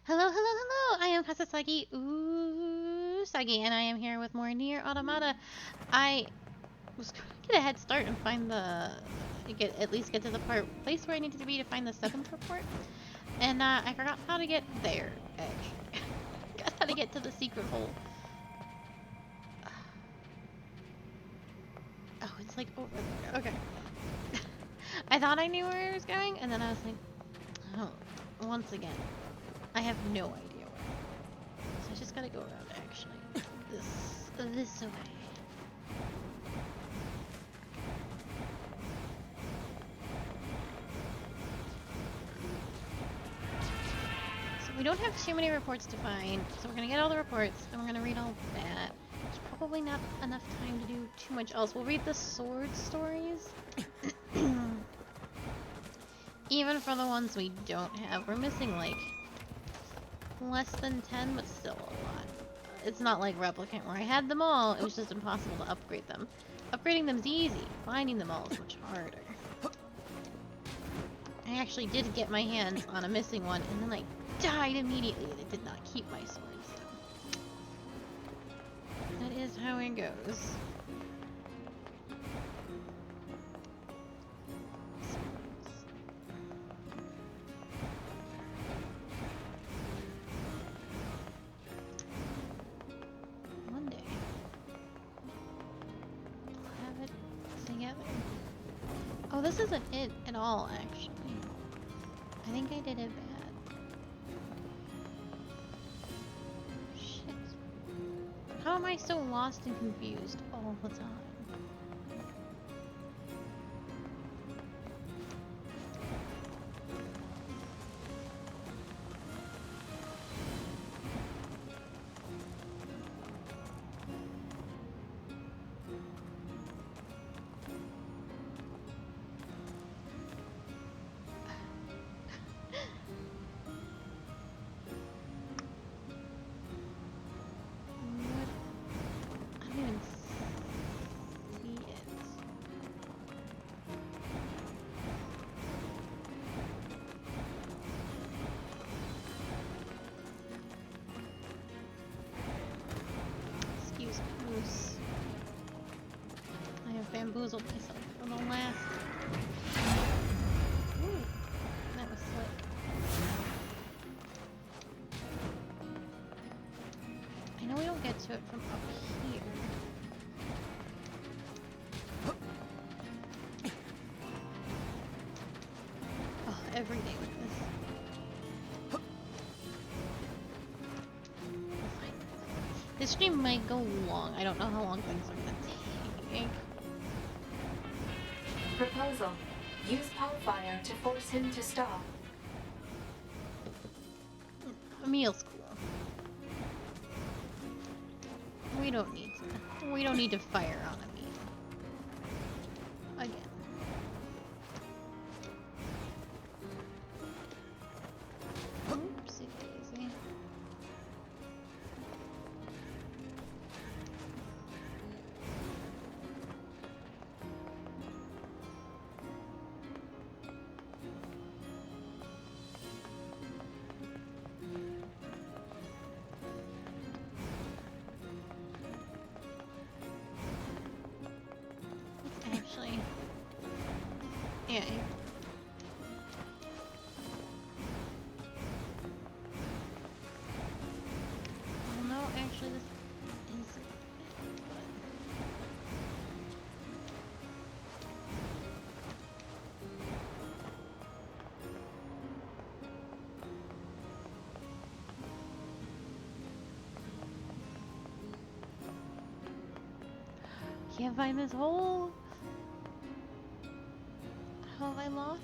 Hello, hello, hello! I am Kasasagi Usagi, and I am here with more NieR Automata. I was going to get a head start and find at least get to the place where I needed to be to find the 7th report, and I forgot how to get there, actually. Forgot how to get to the secret hole. Oh, it's like over there. Okay. I thought I knew where I was going, and then I was like, oh, once again. I have no idea where. So I just gotta go around, actually. This way. So we don't have too many reports to find, so we're gonna get all the reports, and we're gonna read all that. There's probably not enough time to do too much else. We'll read the sword stories. Even for the ones we don't have, we're missing, like, less than 10, but still a lot. It's not like Replicant where I had them all, it was just impossible to upgrade them. Upgrading them's easy, finding them all is much harder. I actually did get my hands on a missing one, and then I died immediately and it did not keep my sword, so that is how it goes. One day I'll have it together. Oh, this isn't it at all, actually. I think I did it bad. Shit. How am I so lost and confused all the time? I have bamboozled myself for the last. Ooh, that was slick. I know we don't get to it from up here. Oh, every day with this. This stream might go long. I don't know how long things are gonna take. Proposal. Use Pulfire to force him to stop. Emil's cool. We don't need to fire on Emil. Again. Oopsie daisy. Actually, yeah. Well, no, actually, this isn't it, but... Can't find this hole. How have I lost?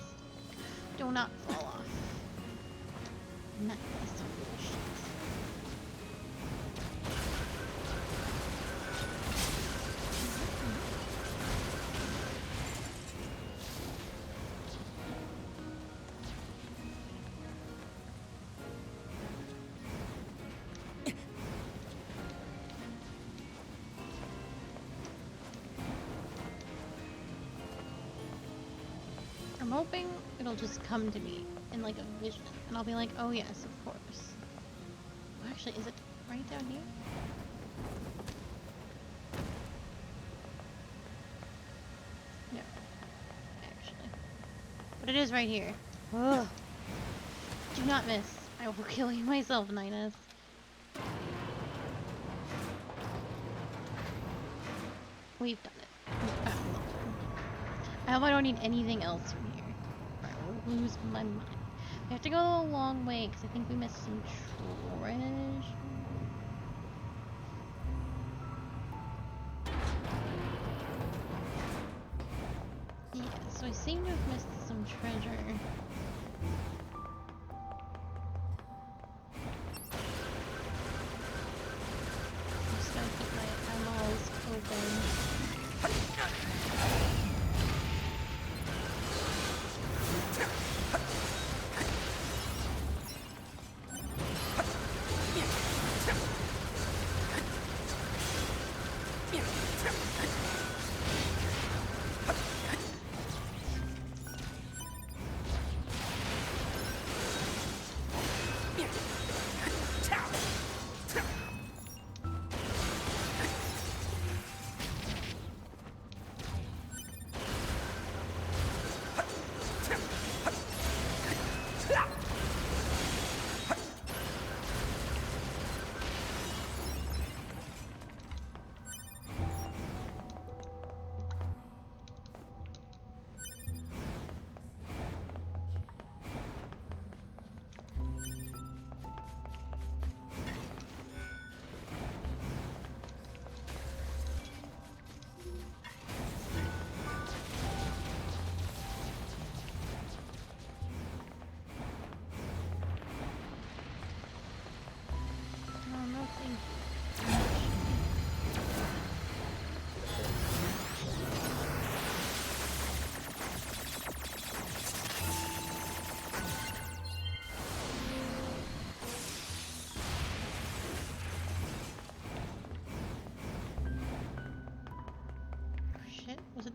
Do not fall off. Nice. Bullshit. I'm hoping it'll just come to me in like a vision, and I'll be like, oh yes, of course. Oh, actually, is it right down here? No, actually. But it is right here. Ugh. Do not miss. I will kill you myself, Ninus. We've done it. We found the one. I hope I don't need anything else from here. Or I will lose my mind. We have to go a long way because I think we missed some treasure. Yeah, so I seem to have missed some treasure. I'm just gonna keep my eyeballs open.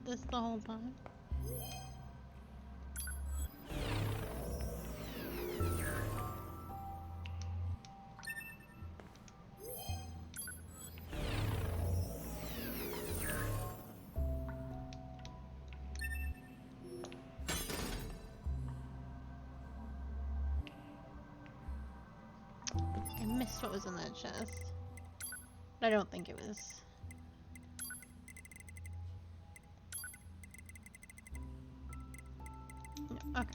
this the whole time. I missed what was in that chest. But I don't think it was. No, okay.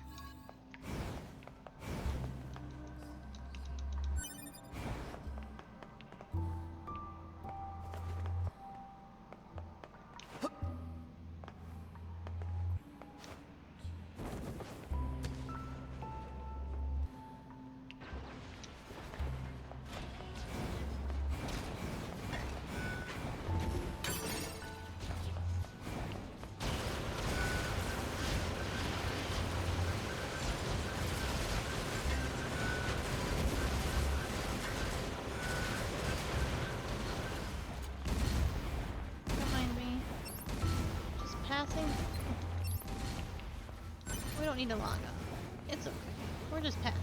Don't mind me. Just passing. We don't need to log on. It's okay. We're just passing.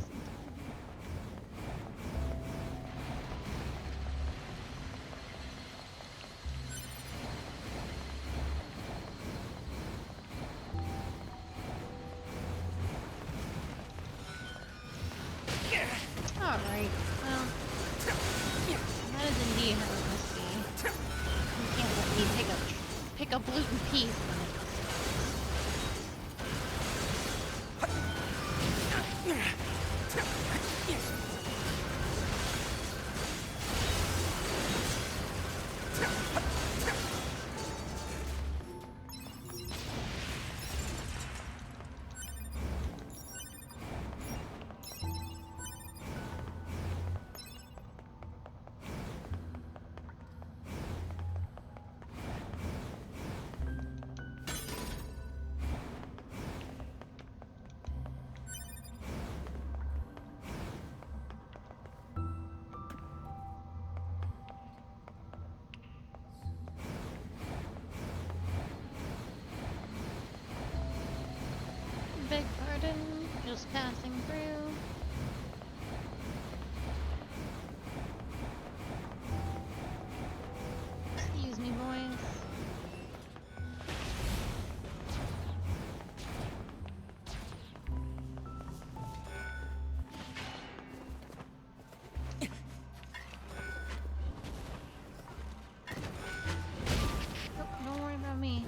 Alright, well, that is indeed how it must be. You can't let me pick up loot in peace. Beg pardon, just passing through. Excuse me, boys. Oh, don't worry about me.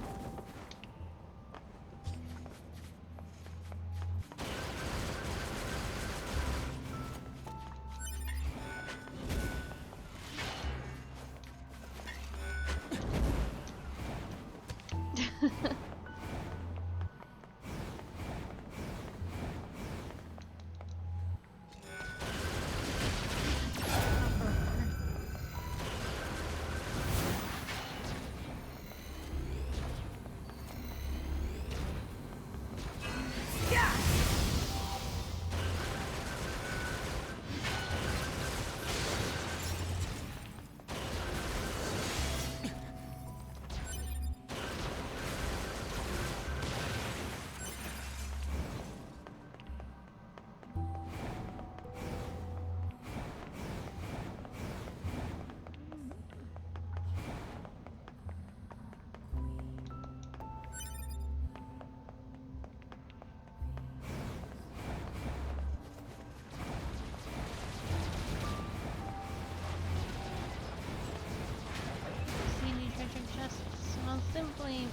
See any treasure chests? I'll simply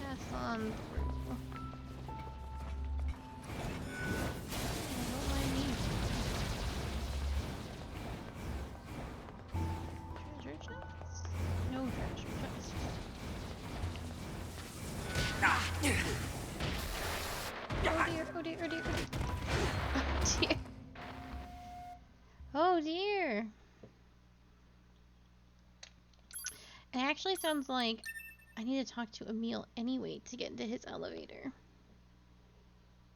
pass on through. Don't mind me. Treasure chests? No treasure chests. Oh dear, oh dear, oh dear, oh dear. Oh dear. Oh dear. It actually sounds like I need to talk to Emil anyway to get into his elevator.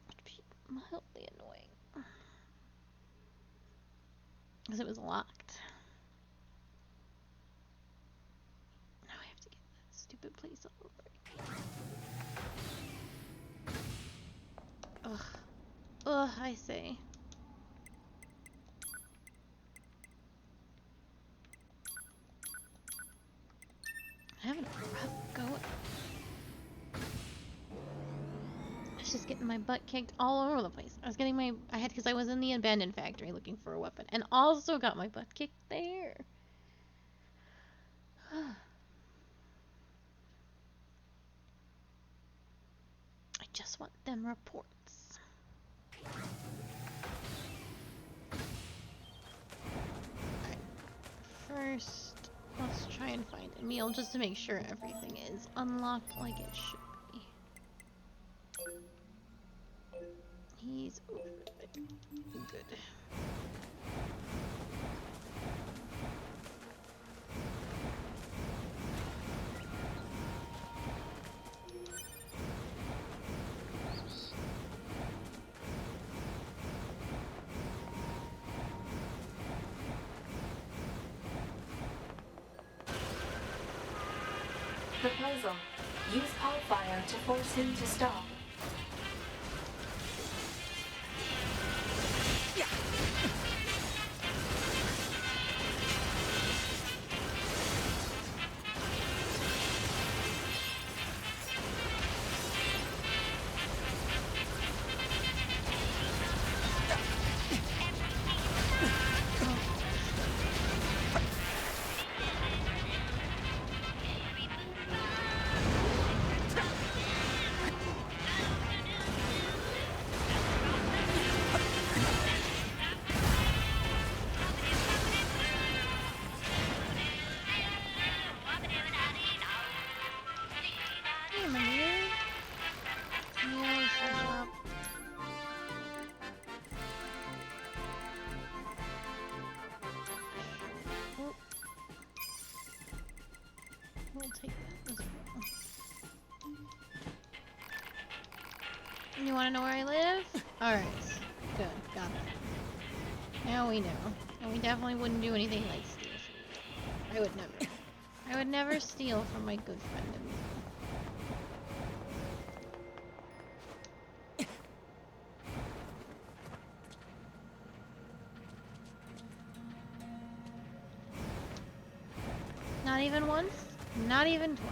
Which would be mildly annoying. Because it was locked. Now I have to get that stupid place all over again. Ugh, I say. Having a rough go. I was just getting my butt kicked all over the place. I was getting because I was in the abandoned factory looking for a weapon, and also got my butt kicked there. I just want them reports. Alright. First, let's try and find Emil just to make sure everything is unlocked like it should be. He's over there. Good. Proposal. Use pulp fire to force him to stop. We'll take that as well. You want to know where I live? Alright. Good. Got that. Now we know. And we definitely wouldn't do anything like steal from you. I would never. I would never steal from my good friend Emil. Not even once? Not even twice.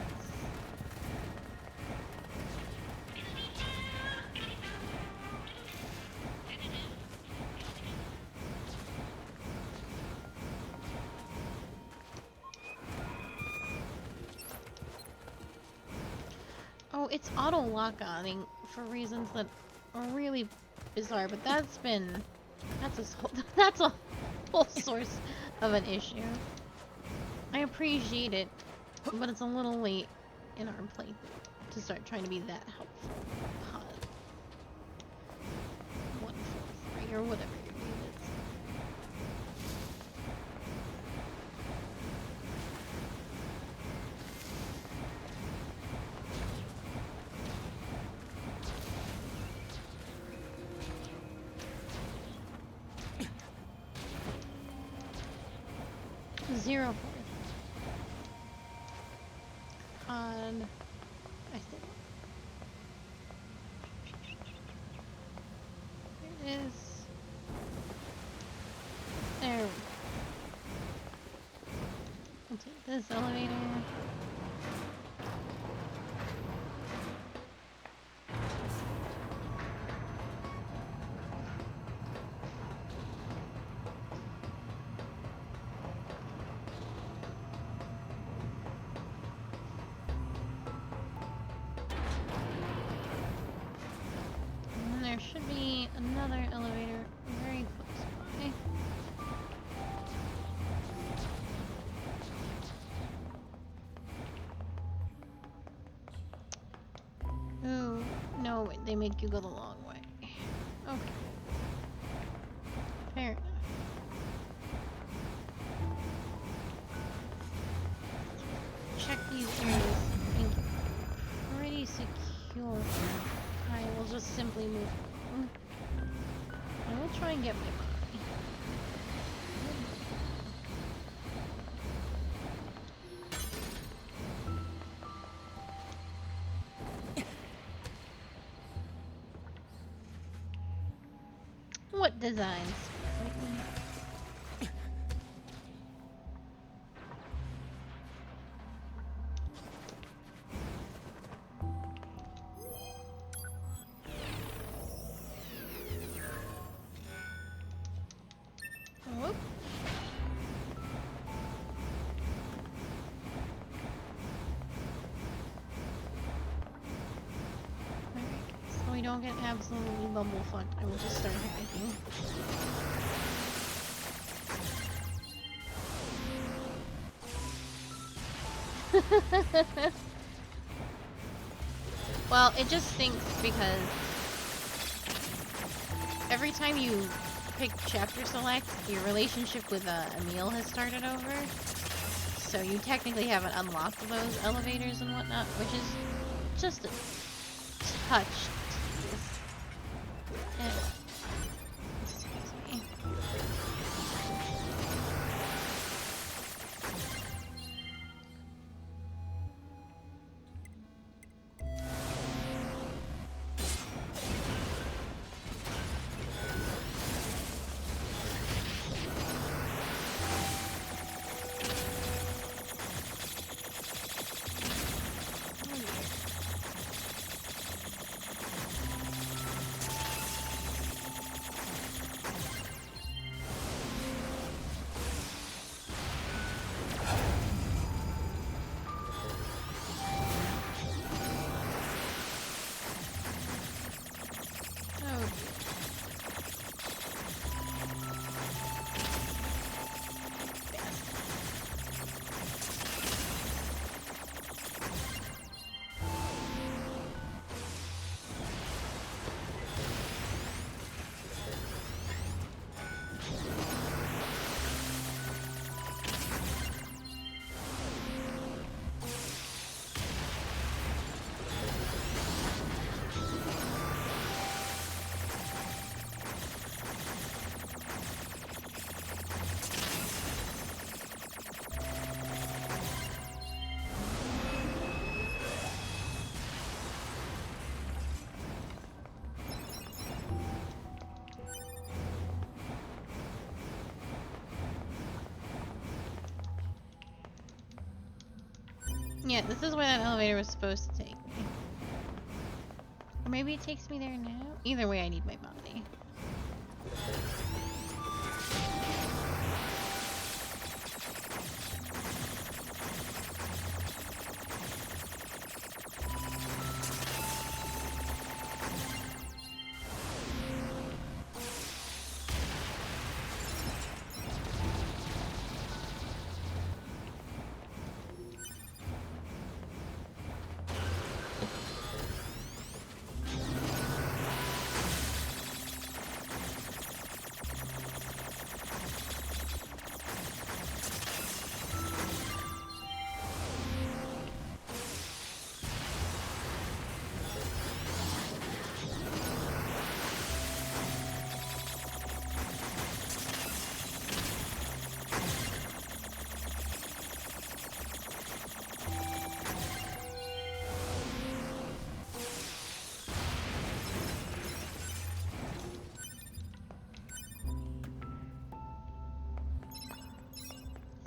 Oh, it's auto lock-onning for reasons that are really bizarre, but that's a whole source of an issue. I appreciate it, but it's a little late in our playthrough to start trying to be that helpful. Pod 143 or whatever your name is. Zero fourth. On, I think. Here it is. There we go. I'll take this elevator. There should be another elevator very close by. Ooh, no, wait, they make you go the long way. Okay. Fair enough. Check these areas. Thank you. Pretty secure. I will just simply move along. I will try and get my body. What designs? Whoop. So we don't get absolutely bumblefucked, I will just start hacking. Well, it just stinks because every time you pick chapter select, your relationship with Emil has started over. So you technically haven't unlocked those elevators and whatnot, which is just a touch. Excuse me. Yeah, this is where that elevator was supposed to take me. Or maybe it takes me there now? Either way, I need my body.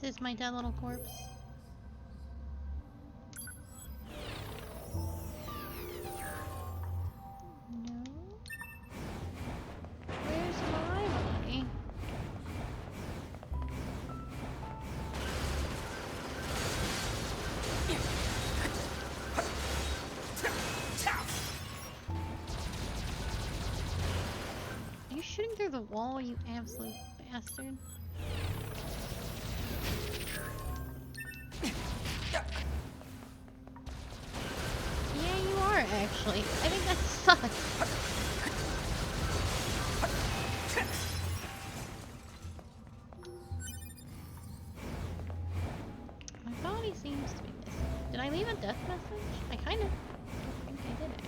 This is my dead little corpse. No. Where's my body? Are you shooting through the wall, you absolute bastard? Yeah, you are, actually. I think that sucks. My body seems to be missing. Did I leave a death message? I kind of think I did, actually.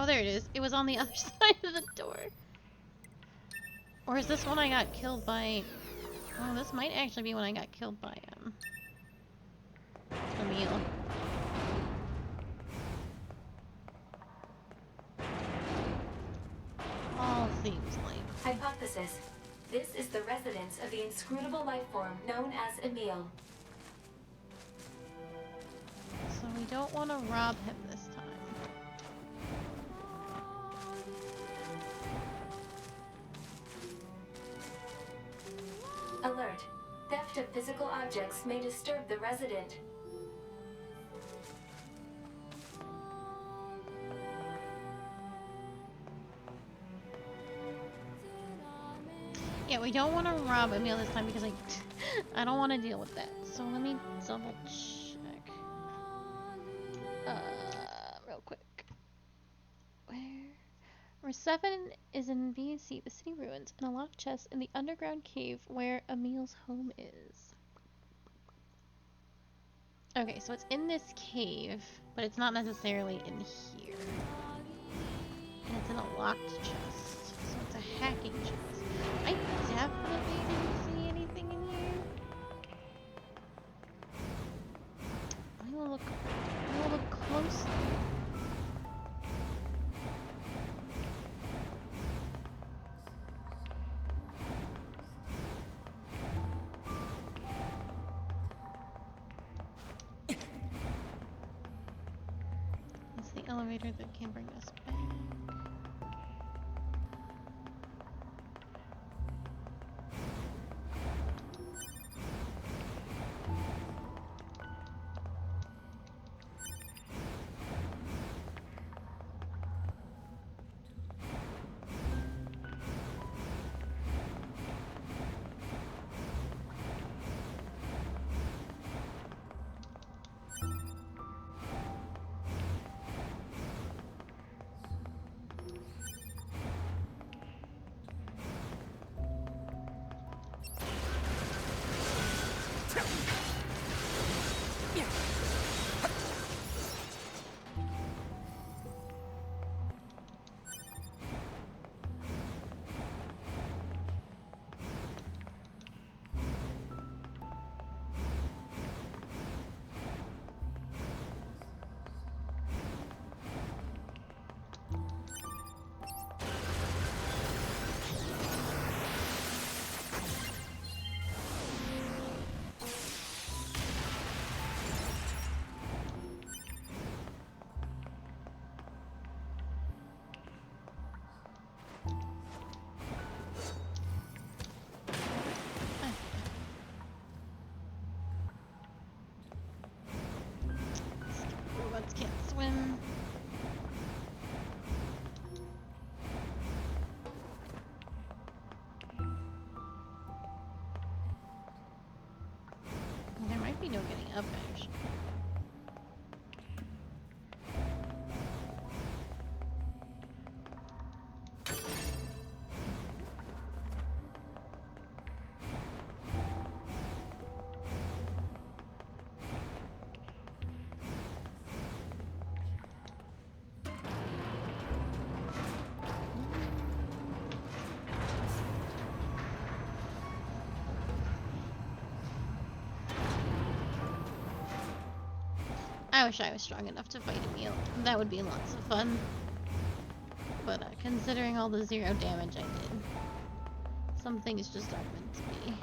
there it is. It was on the other side of the door. Or is this one I got killed by... Oh, this might actually be when I got killed by, Emil. All seems like... Hypothesis. This is the residence of the inscrutable life form known as Emil. So we don't want to rob him this time. Alert. Theft of physical objects may disturb the resident. Yeah, we don't want to rob Emil this time because I don't want to deal with that. So let me double check. Real quick. Where 7 is in VC, the city ruins, and a locked chest in the underground cave where Emil's home is. Okay, so it's in this cave, but it's not necessarily in here. And it's in a locked chest, so it's a hacking chest. I definitely didn't see anything in here. I will look closely. It's the elevator that can bring us back. Robots can't swim. There might be no getting up, actually. I wish I was strong enough to fight Emil. That would be lots of fun. But considering all the 0 damage I did, some things just aren't meant to be.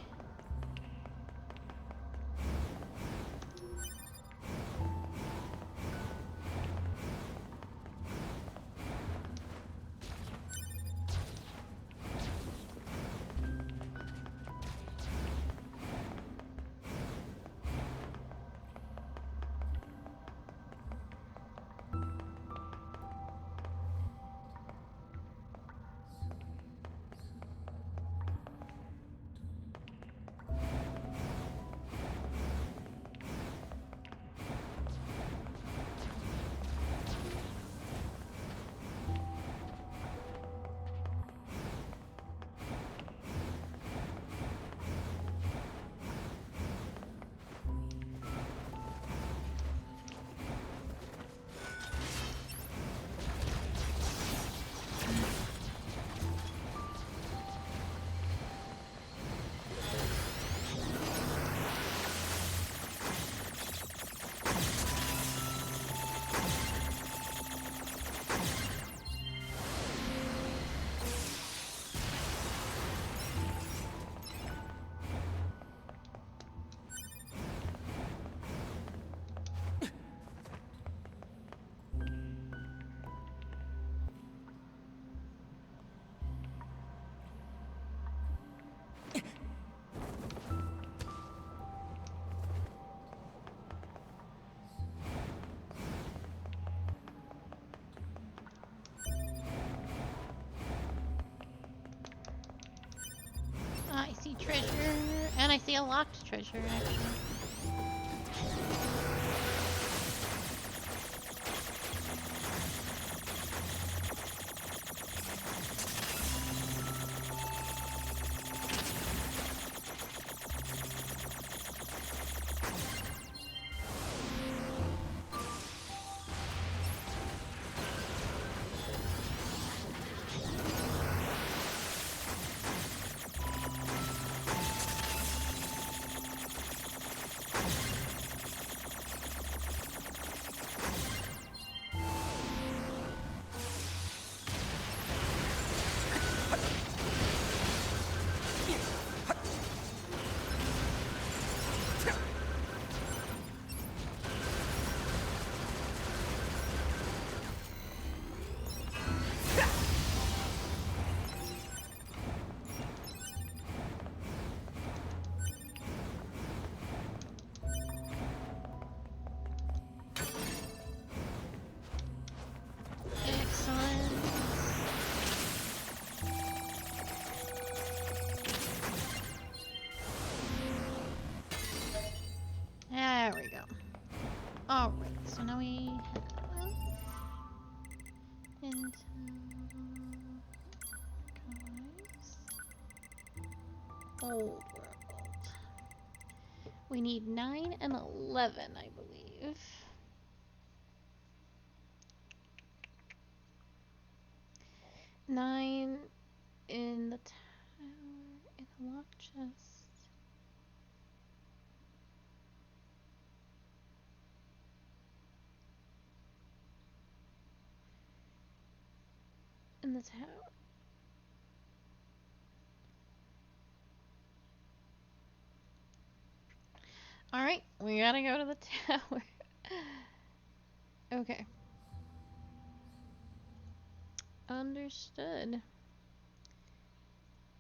treasure. And I see a locked treasure, actually. Excellent. There we go. Alright, so now we head into Old World. We need 9 and 11, I believe. 9 in the tower, in the lock chest. In the tower. Alright, we gotta go to the tower. Okay. Understood.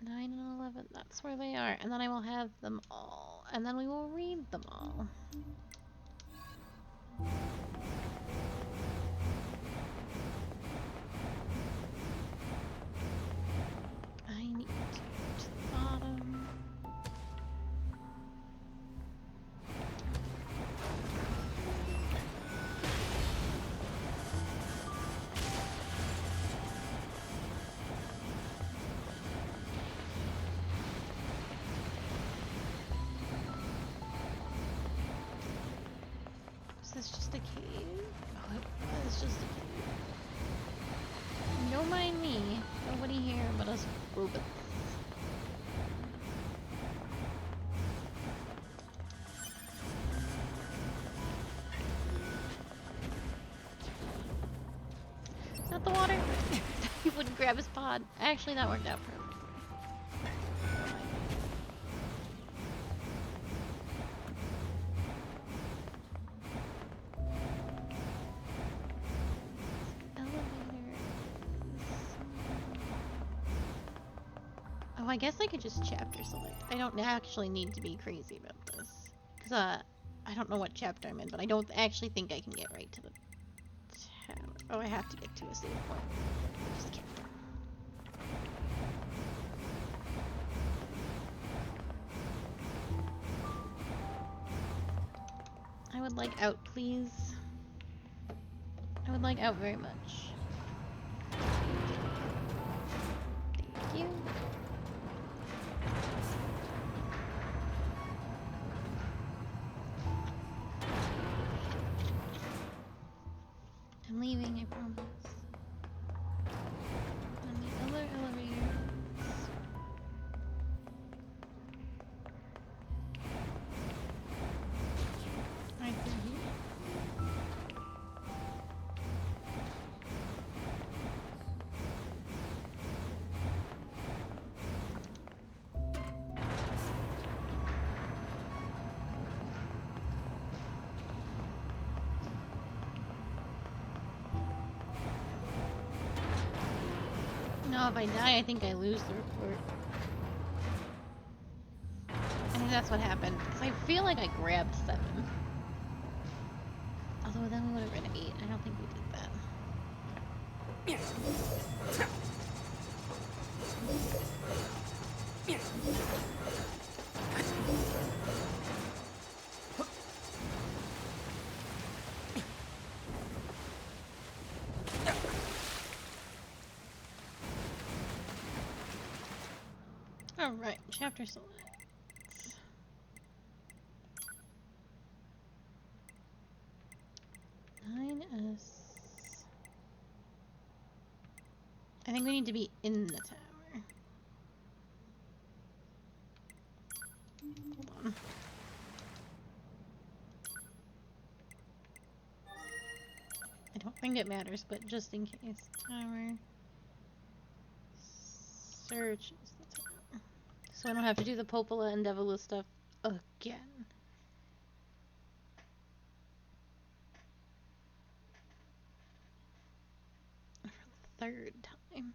9 and 11, that's where they are. And then I will have them all. And then we will read them all. I need to go to the bottom. Is this just a cave? Oh, it was just a cave. Don't mind me. Nobody here but us robots. Not the water. He wouldn't grab his pod. Actually, that worked out perfect. Oh, I guess I could just chapter select. I don't actually need to be crazy about this. Because, I don't know what chapter I'm in, but I don't actually think I can get right to the tower. Oh, I have to get to a save point. Just can't. I would like out, please. I would like out very much. Thank you. I'm leaving, I promise. And the other elevator. Right through here. No, if I die, I think I lose the report. I think that's what happened. Because I feel like I grabbed 7. Although then we would have been 8. I don't think we did that. Alright, chapter selects. I think we need to be in the tower. Hold on. I don't think it matters, but just in case. Tower. Search is the tower. So I don't have to do the Popola and Devila stuff again. For the third time.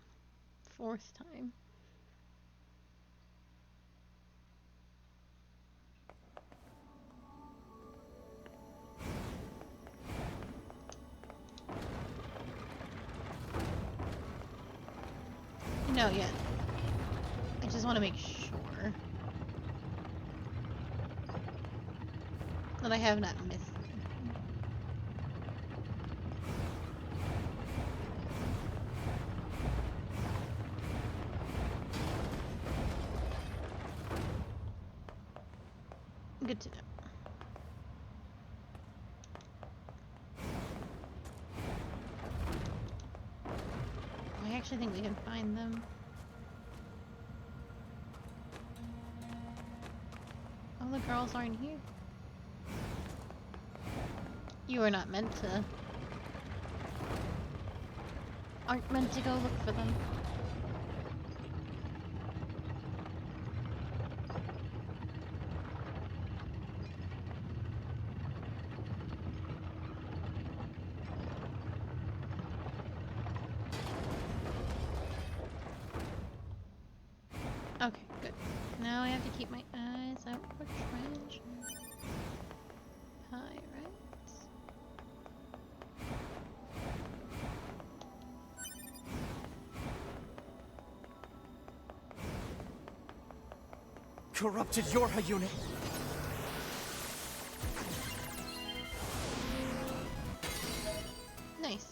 Fourth time. No, yeah. I just want to make sure that I have not missed anything. Good to know. I actually think we can find them. Oh, the girls aren't here. You are not meant to. Aren't meant to go look for them. Okay, good. Now I have to keep my eyes out for treasure. Pirates. Corrupted Yorha unit. Nice.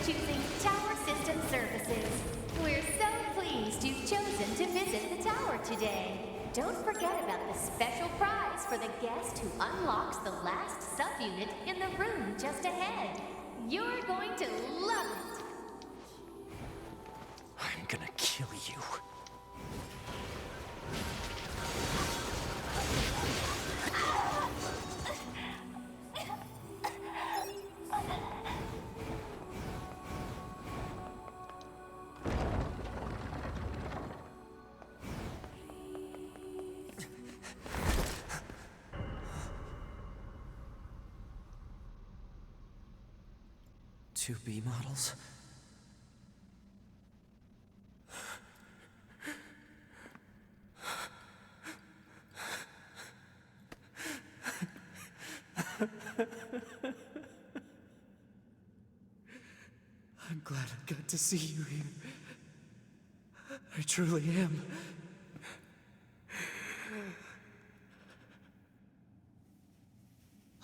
Choosing Tower System Services. We're so pleased you've chosen to visit the tower today. Don't forget about the special prize for the guest who unlocks the last subunit in the room just ahead. You're going to love it. I'm gonna kill you. Two B models? I'm glad I got to see you here. I truly am.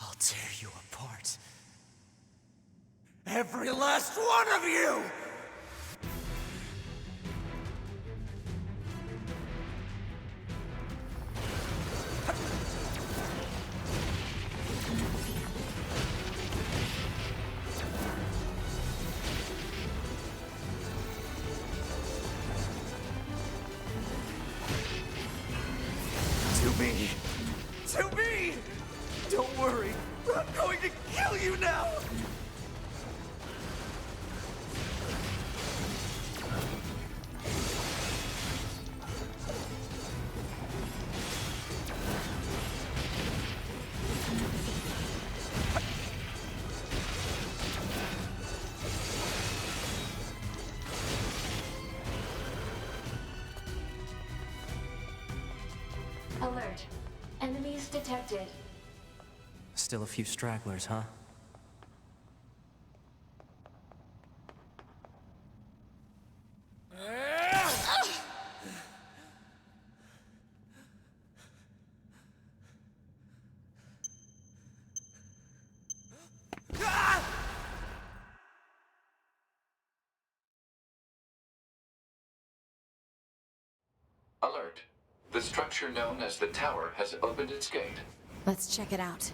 I'll tear you apart. Every last one of you! To me! To me! Don't worry, I'm going to kill you now! Alert. Enemies detected. Still a few stragglers, huh? Alert. The structure known as the tower has opened its gate. Let's check it out.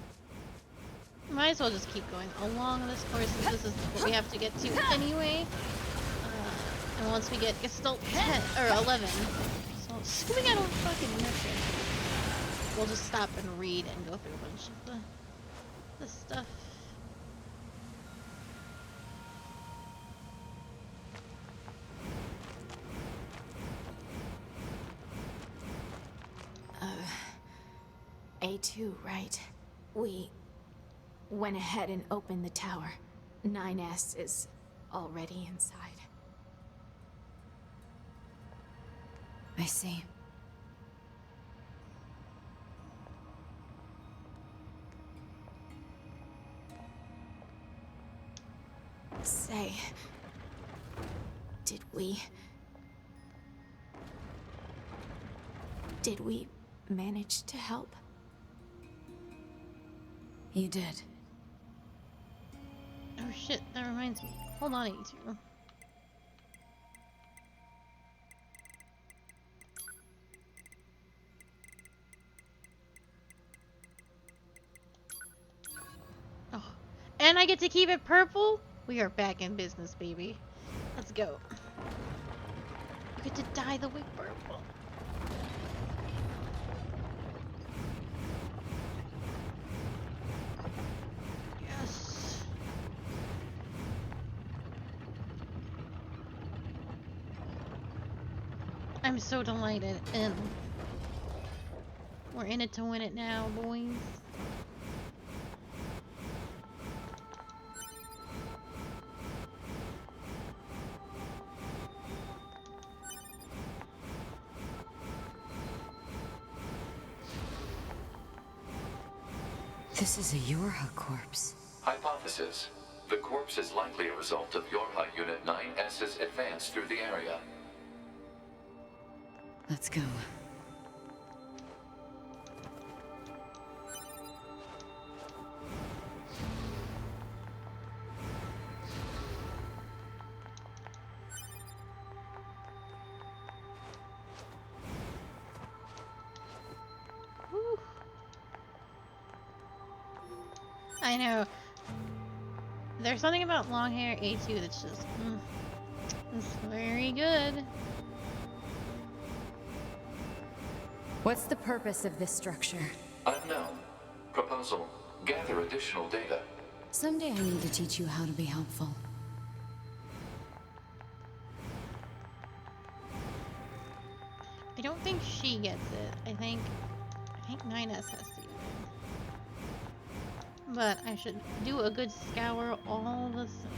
Might as well just keep going along this course since this is what we have to get to anyway. And once we get Gestalt 10 or 11, so assuming I don't fucking miss it, we'll just stop and read and go through a bunch of the stuff. A2, right? We went ahead and opened the tower. 9S is already inside. I see. Say, did we manage to help? You did. Oh shit, that reminds me. Hold on, A2. Oh, and I get to keep it purple? We are back in business, baby. Let's go. You get to dye the wig purple. Yes. I'm so delighted, and we're in it to win it now, boys. This is a Yorha corpse. Hypothesis. The corpse is likely a result of Yorha Unit 9S's advance through the area. Let's go. Whew. I know. There's something about long hair A2 that's just, it's very good. What's the purpose of this structure? Unknown. Proposal. Gather additional data. Someday I need to teach you how to be helpful. I don't think she gets it. I think 9S has to get it. But I should do a good scour all the same.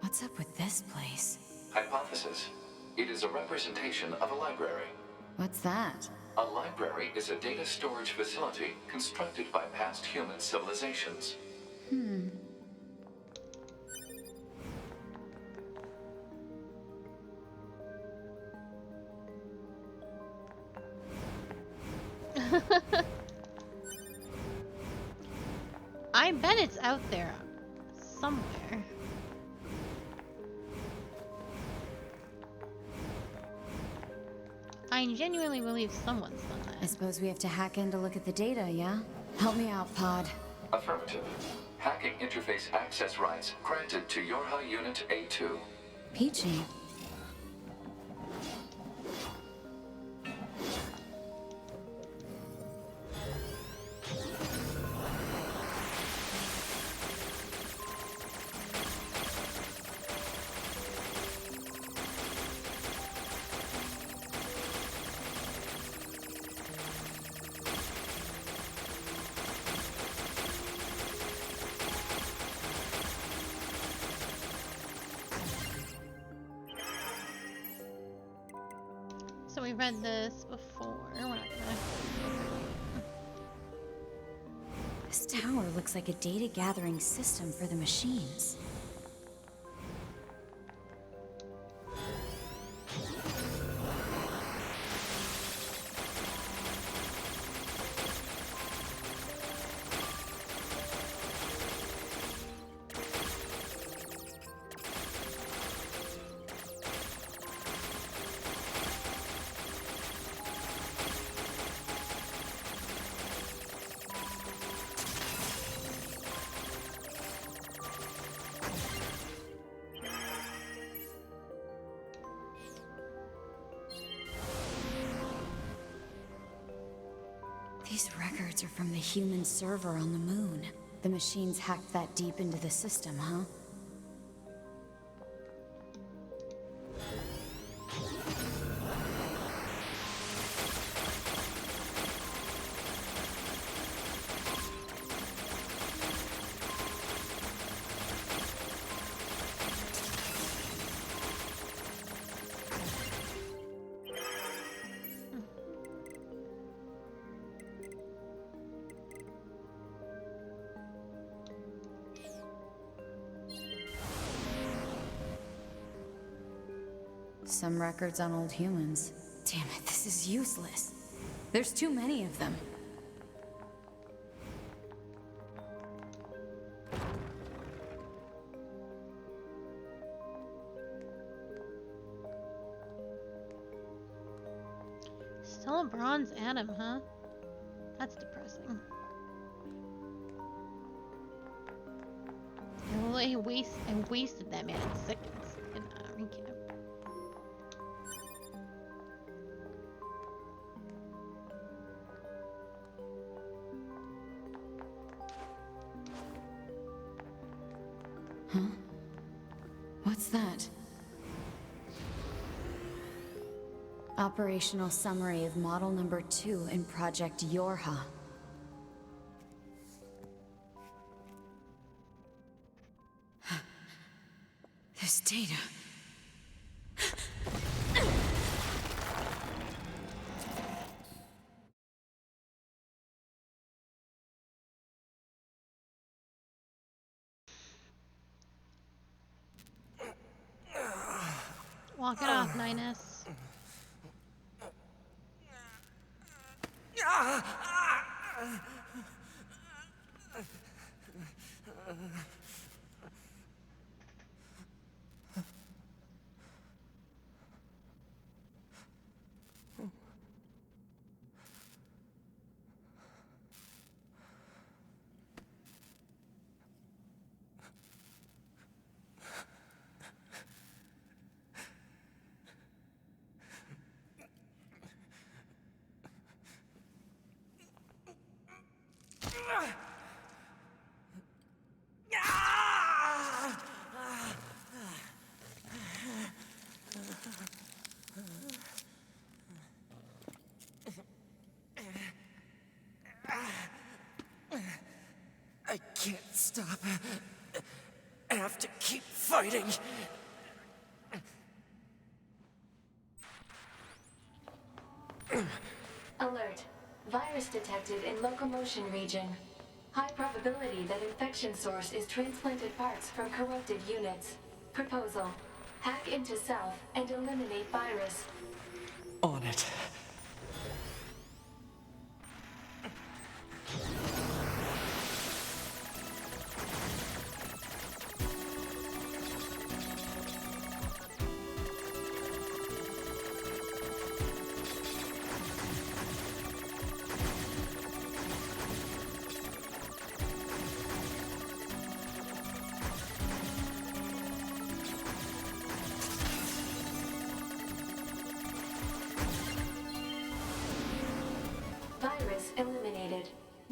What's up with this place? Hypothesis. It is a representation of a library. What's that? A library is a data storage facility constructed by past human civilizations. I bet it's out there somewhere. I genuinely believe someone's done I that. suppose we have to hack in to look at the data, yeah? Help me out, Pod. Affirmative. Hacking interface access rights granted to Yorha Unit A2. Peachy. So we read this before. We're not gonna. This tower looks like a data gathering system for the machines. These records are from the human server on the moon. The machines hacked that deep into the system, huh? Some records on old humans. Damn it, this is useless. There's too many of them. Still a bronze atom, huh? That's depressing. I wasted that man in seconds in recap. Huh? What's that? Operational summary of model number 2 in Project Yorha. This data. Walk it off, Ninus. I can't stop. I have to keep fighting. Alert. Virus detected in locomotion region. High probability that infection source is transplanted parts from corrupted units. Proposal. Hack into self and eliminate virus. On it.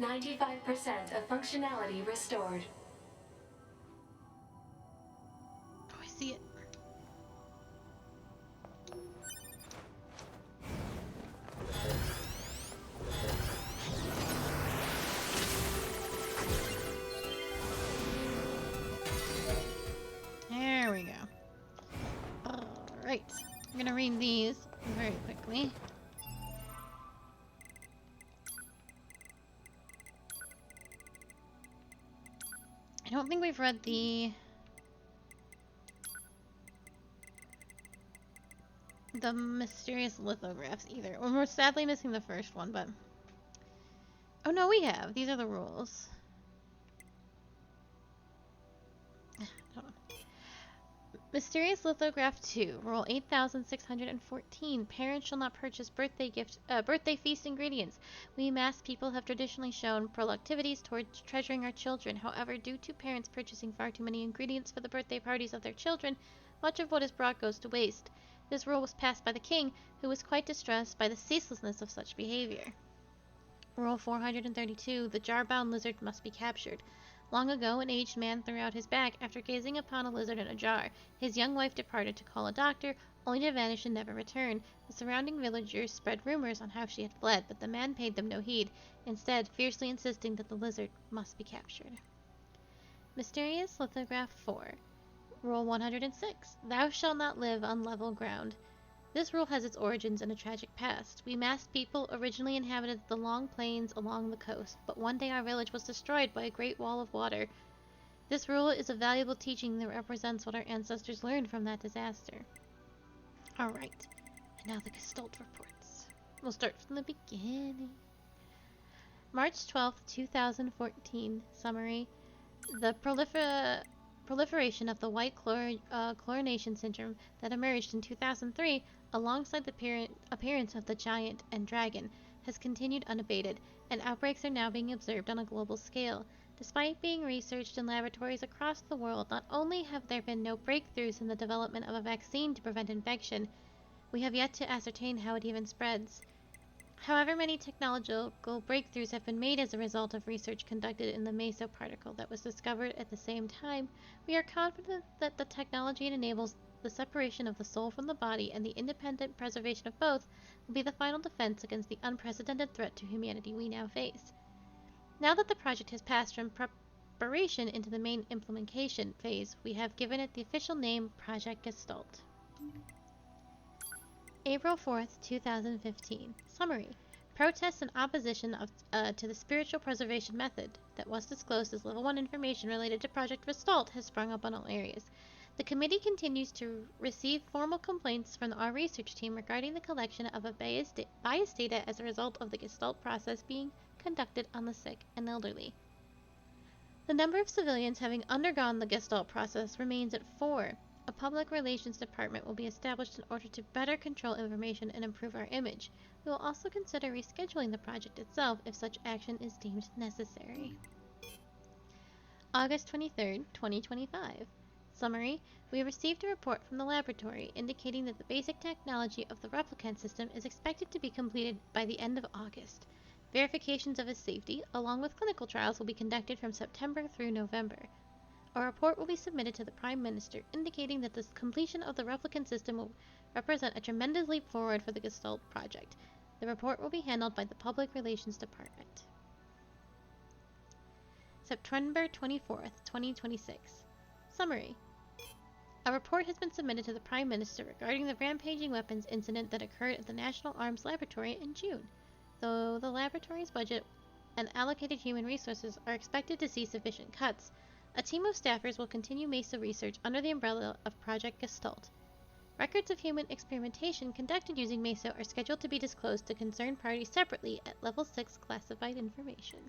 95% of functionality restored. Oh, I see it. There we go. Alright. I'm gonna read these very quickly. I don't think we've read the mysterious lithographs either. Well, we're sadly missing the first one, but... Oh no, we have. These are the rules. Hold on. Mysterious Lithograph 2, Rule 8614. Parents shall not purchase birthday feast ingredients. We mass people have traditionally shown productivities towards treasuring our children. However, due to parents purchasing far too many ingredients for the birthday parties of their children, much of what is brought goes to waste. This rule was passed by the king, who was quite distressed by the ceaselessness of such behavior. Rule 432. The jar-bound lizard must be captured. Long ago, an aged man threw out his back after gazing upon a lizard in a jar. His young wife departed to call a doctor, only to vanish and never return. The surrounding villagers spread rumors on how she had fled, but the man paid them no heed, instead fiercely insisting that the lizard must be captured. Mysterious Lithograph 4. Rule 106. Thou shalt not live on level ground. This rule has its origins in a tragic past. We masked people originally inhabited the long plains along the coast, but one day our village was destroyed by a great wall of water. This rule is a valuable teaching that represents what our ancestors learned from that disaster. Alright, and now the Gestalt reports. We'll start from the beginning. March 12th, 2014. Summary. The proliferation of the white chlorination syndrome that emerged in 2003 alongside the appearance of the giant and dragon has continued unabated, and outbreaks are now being observed on a global scale. Despite being researched in laboratories across the world, not only have there been no breakthroughs in the development of a vaccine to prevent infection, we have yet to ascertain how it even spreads. However many technological breakthroughs have been made as a result of research conducted in the mesoparticle that was discovered at the same time, we are confident that the technology that enables the separation of the soul from the body and the independent preservation of both will be the final defense against the unprecedented threat to humanity we now face. Now that the project has passed from preparation into the main implementation phase, we have given it the official name Project Gestalt. April 4th, 2015. Summary. Protests in opposition to the spiritual preservation method that was disclosed as Level 1 information related to Project Gestalt has sprung up in all areas. The committee continues to receive formal complaints from our research team regarding the collection of biased data as a result of the Gestalt process being conducted on the sick and elderly. The number of civilians having undergone the Gestalt process remains at 4. A public relations department will be established in order to better control information and improve our image. We will also consider rescheduling the project itself if such action is deemed necessary. August 23rd, 2025. Summary. We received a report from the laboratory indicating that the basic technology of the replicant system is expected to be completed by the end of August. Verifications of its safety, along with clinical trials, will be conducted from September through November. A report will be submitted to the Prime Minister indicating that the completion of the replicant system will represent a tremendous leap forward for the Gestalt project. The report will be handled by the Public Relations Department. September 24th, 2026. Summary. A report has been submitted to the Prime Minister regarding the rampaging weapons incident that occurred at the National Arms Laboratory in June. Though the laboratory's budget and allocated human resources are expected to see sufficient cuts, a team of staffers will continue MESA research under the umbrella of Project Gestalt. Records of human experimentation conducted using MESA are scheduled to be disclosed to concerned parties separately at Level 6 classified information.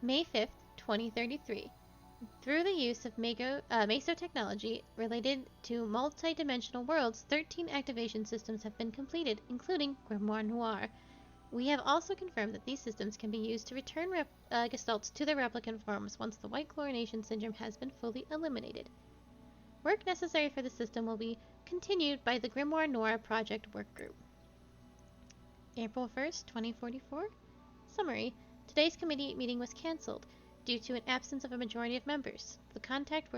May 5th, 2033. Through the use of MESO technology related to multi-dimensional worlds, 13 activation systems have been completed, including Grimoire Noir. We have also confirmed that these systems can be used to return Gestalts to their replicant forms once the white chlorination syndrome has been fully eliminated. Work necessary for the system will be continued by the Grimoire Noir Project Work Group. April 1st, 2044. Summary. Today's committee meeting was cancelled due to an absence of a majority of members. The contact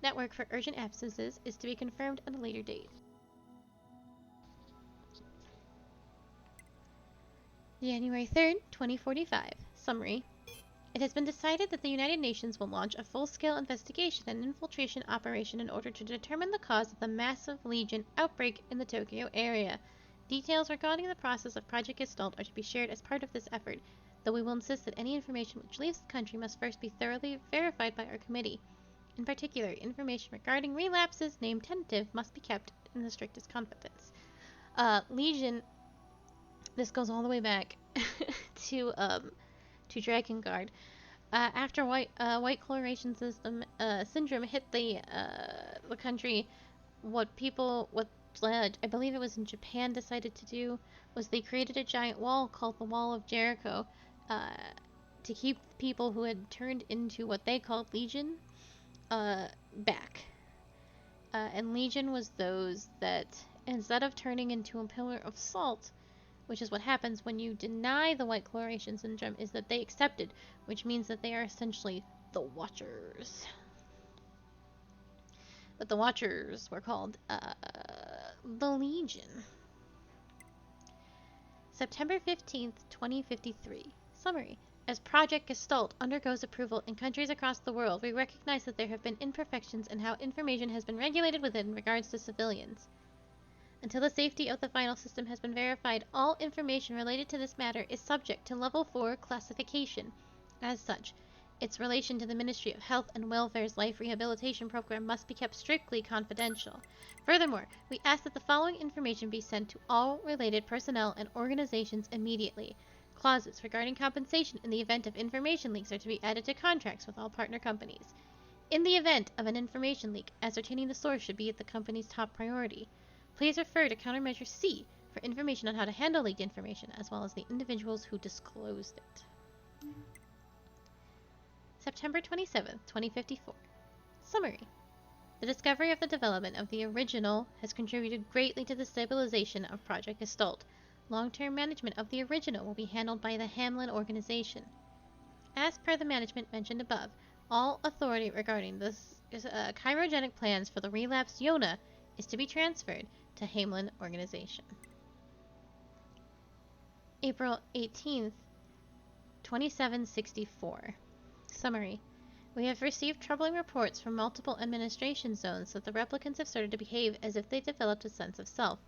network for urgent absences is to be confirmed at a later date. January 3rd, 2045. Summary. It has been decided that the United Nations will launch a full-scale investigation and infiltration operation in order to determine the cause of the massive Legion outbreak in the Tokyo area. Details regarding the process of Project Gestalt are to be shared as part of this effort, though we will insist that any information which leaves the country must first be thoroughly verified by our committee. In particular, information regarding relapses named tentative must be kept in the strictest confidence. Legion, this goes all the way back to Dragon Guard. After white chloration syndrome hit the country, what I believe it was in Japan decided to do was they created a giant wall called the Wall of Jericho to keep people who had turned into what they called Legion back. And Legion was those that, instead of turning into a pillar of salt, which is what happens when you deny the white chloration syndrome, is that they accepted, which means that they are essentially the Watchers. But the Watchers were called the Legion. September 15th, 2053. Summary. As Project Gestalt undergoes approval in countries across the world, we recognize that there have been imperfections in how information has been regulated within regards to civilians. Until the safety of the final system has been verified, all information related to this matter is subject to Level 4 classification. As such, its relation to the Ministry of Health and Welfare's Life Rehabilitation Program must be kept strictly confidential. Furthermore, we ask that the following information be sent to all related personnel and organizations immediately. Clauses regarding compensation in the event of information leaks are to be added to contracts with all partner companies. In the event of an information leak, ascertaining the source should be the company's top priority. Please refer to Countermeasure C for information on how to handle leaked information, as well as the individuals who disclosed it. September 27th, 2054. Summary. The discovery of the development of the original has contributed greatly to the stabilization of Project Gestalt. Long-term management of the original will be handled by the Hamlin organization. As per the management mentioned above, all authority regarding the chirogenic plans for the relapsed Yona is to be transferred to Hamlin organization. April 18th, 2764. Summary. We have received troubling reports from multiple administration zones that the replicants have started to behave as if they developed a sense of self.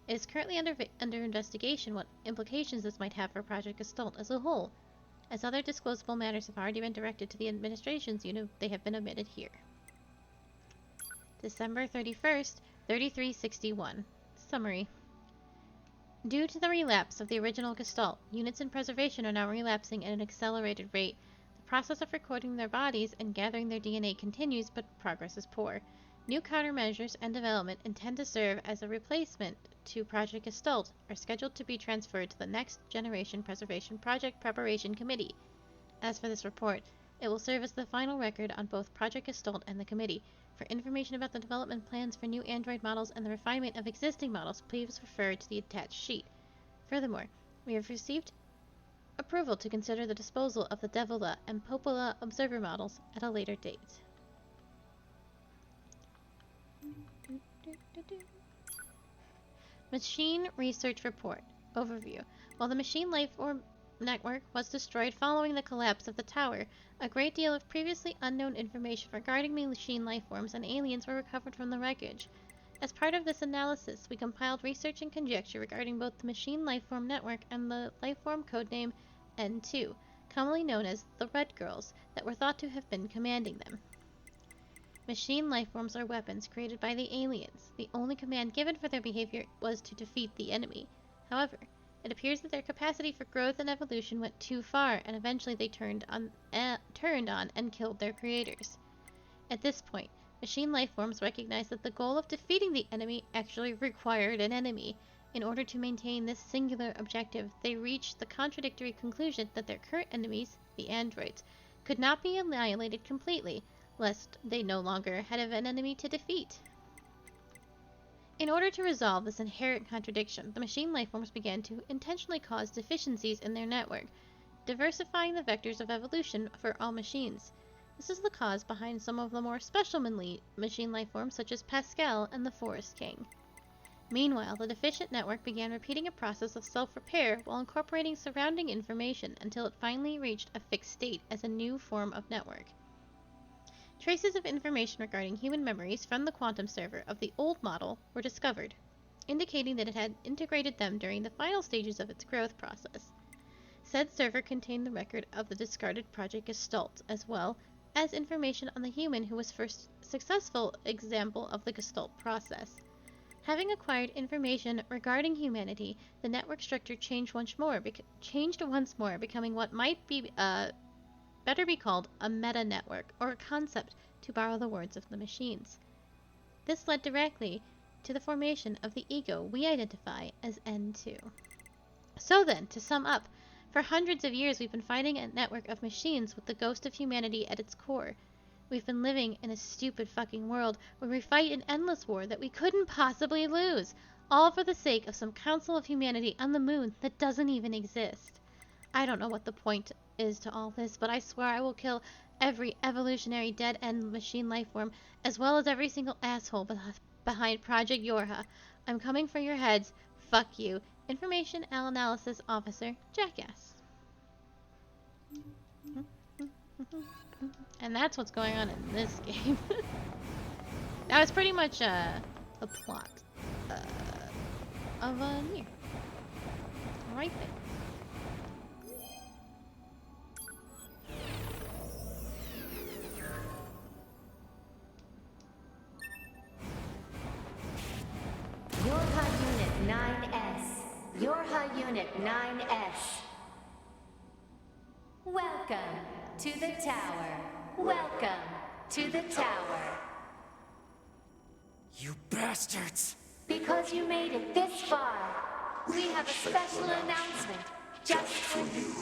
It is currently under investigation what implications this might have for Project Gestalt as a whole. As other disclosable matters have already been directed to the administration's unit, they have been omitted here. December 31st, 3361. Summary. Due to the relapse of the original Gestalt, units in preservation are now relapsing at an accelerated rate. The process of recording their bodies and gathering their DNA continues, but progress is poor. New countermeasures and development intend to serve as a replacement to Project Gestalt are scheduled to be transferred to the Next Generation Preservation Project Preparation Committee. As for this report, it will serve as the final record on both Project Gestalt and the committee. For information about the development plans for new Android models and the refinement of existing models, please refer to the attached sheet. Furthermore, we have received approval to consider the disposal of the Devila and Popola observer models at a later date. Machine Research Report. Overview. While the machine lifeform network was destroyed following the collapse of the tower, a great deal of previously unknown information regarding machine lifeforms and aliens were recovered from the wreckage. As part of this analysis, we compiled research and conjecture regarding both the machine lifeform network and the lifeform codename N2, commonly known as the Red Girls, that were thought to have been commanding them. Machine lifeforms are weapons created by the aliens. The only command given for their behavior was to defeat the enemy. However, it appears that their capacity for growth and evolution went too far, and eventually they turned on and killed their creators. At this point, machine lifeforms recognized that the goal of defeating the enemy actually required an enemy. In order to maintain this singular objective, they reached the contradictory conclusion that their current enemies, the androids, could not be annihilated completely, lest they no longer had an enemy to defeat. In order to resolve this inherent contradiction, the machine lifeforms began to intentionally cause deficiencies in their network. diversifying the vectors of evolution for all machines. This is the cause behind some of the more special machine life forms such as Pascal and the Forest King. Meanwhile, the deficient network began repeating a process of self-repair while incorporating surrounding information until it finally reached a fixed state as a new form of network. Traces of information regarding human memories from the quantum server of the old model were discovered, indicating that it had integrated them during the final stages of its growth process. Said server contained the record of the discarded Project Gestalt, as well as information on the human who was first successful example of the Gestalt process. Having acquired information regarding humanity, the network structure changed once more, becoming what might be better be called a meta-network, or a concept, to borrow the words of the machines. This led directly to the formation of the ego we identify as N2. So then, to sum up, for hundreds of years we've been fighting a network of machines with the ghost of humanity at its core. We've been living in a stupid fucking world where we fight an endless war that we couldn't possibly lose, all for the sake of some council of humanity on the moon that doesn't even exist. I don't know what the point is to all this, but I swear I will kill every evolutionary dead-end machine life form, as well as every single asshole behind Project Yorha. I'm coming for your heads. Fuck you. Information Analysis Officer, Jackass. And that's what's going on in this game. That was pretty much the plot of NieR. Right there. Yorha Unit 9S. Yorha Unit 9S. Welcome to the tower. Welcome to the tower. You bastards! Because you made it this far, we have a special announcement just for you.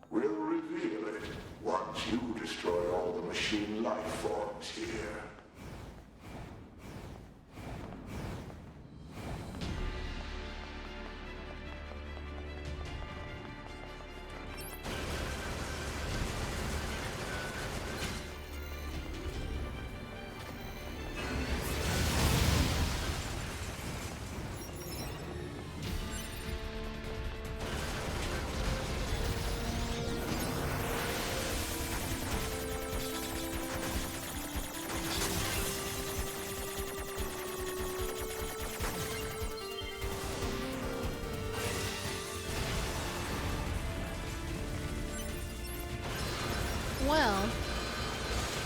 We'll reveal it once you destroy all the machine life forms here. Well,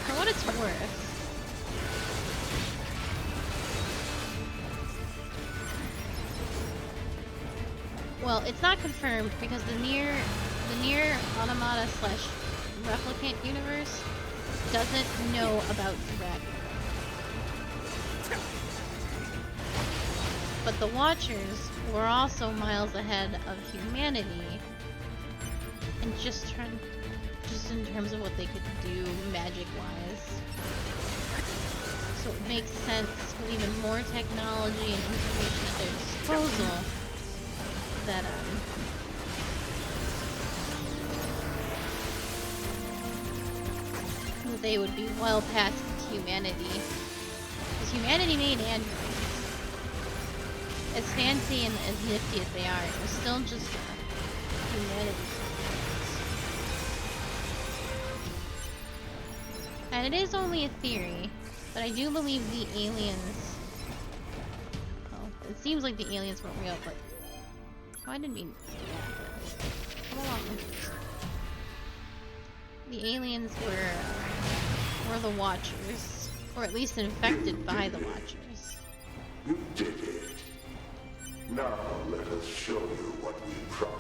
for what it's worth, well, it's not confirmed because the NieR Automata / Replicant universe doesn't know about Dragon. But the Watchers were also miles ahead of humanity, and just in terms of what they could do magic-wise. So it makes sense with even more technology and information at their disposal that they would be well past humanity. Because humanity made androids. As fancy and as nifty as they are, they're still just humanity. And it is only a theory, but I do believe the aliens... Well, it seems like the aliens weren't real, but... Oh, I didn't mean to do that. Come along. The aliens were the Watchers. Or at least infected by the Watchers. You did it. Now let us show you what we promised.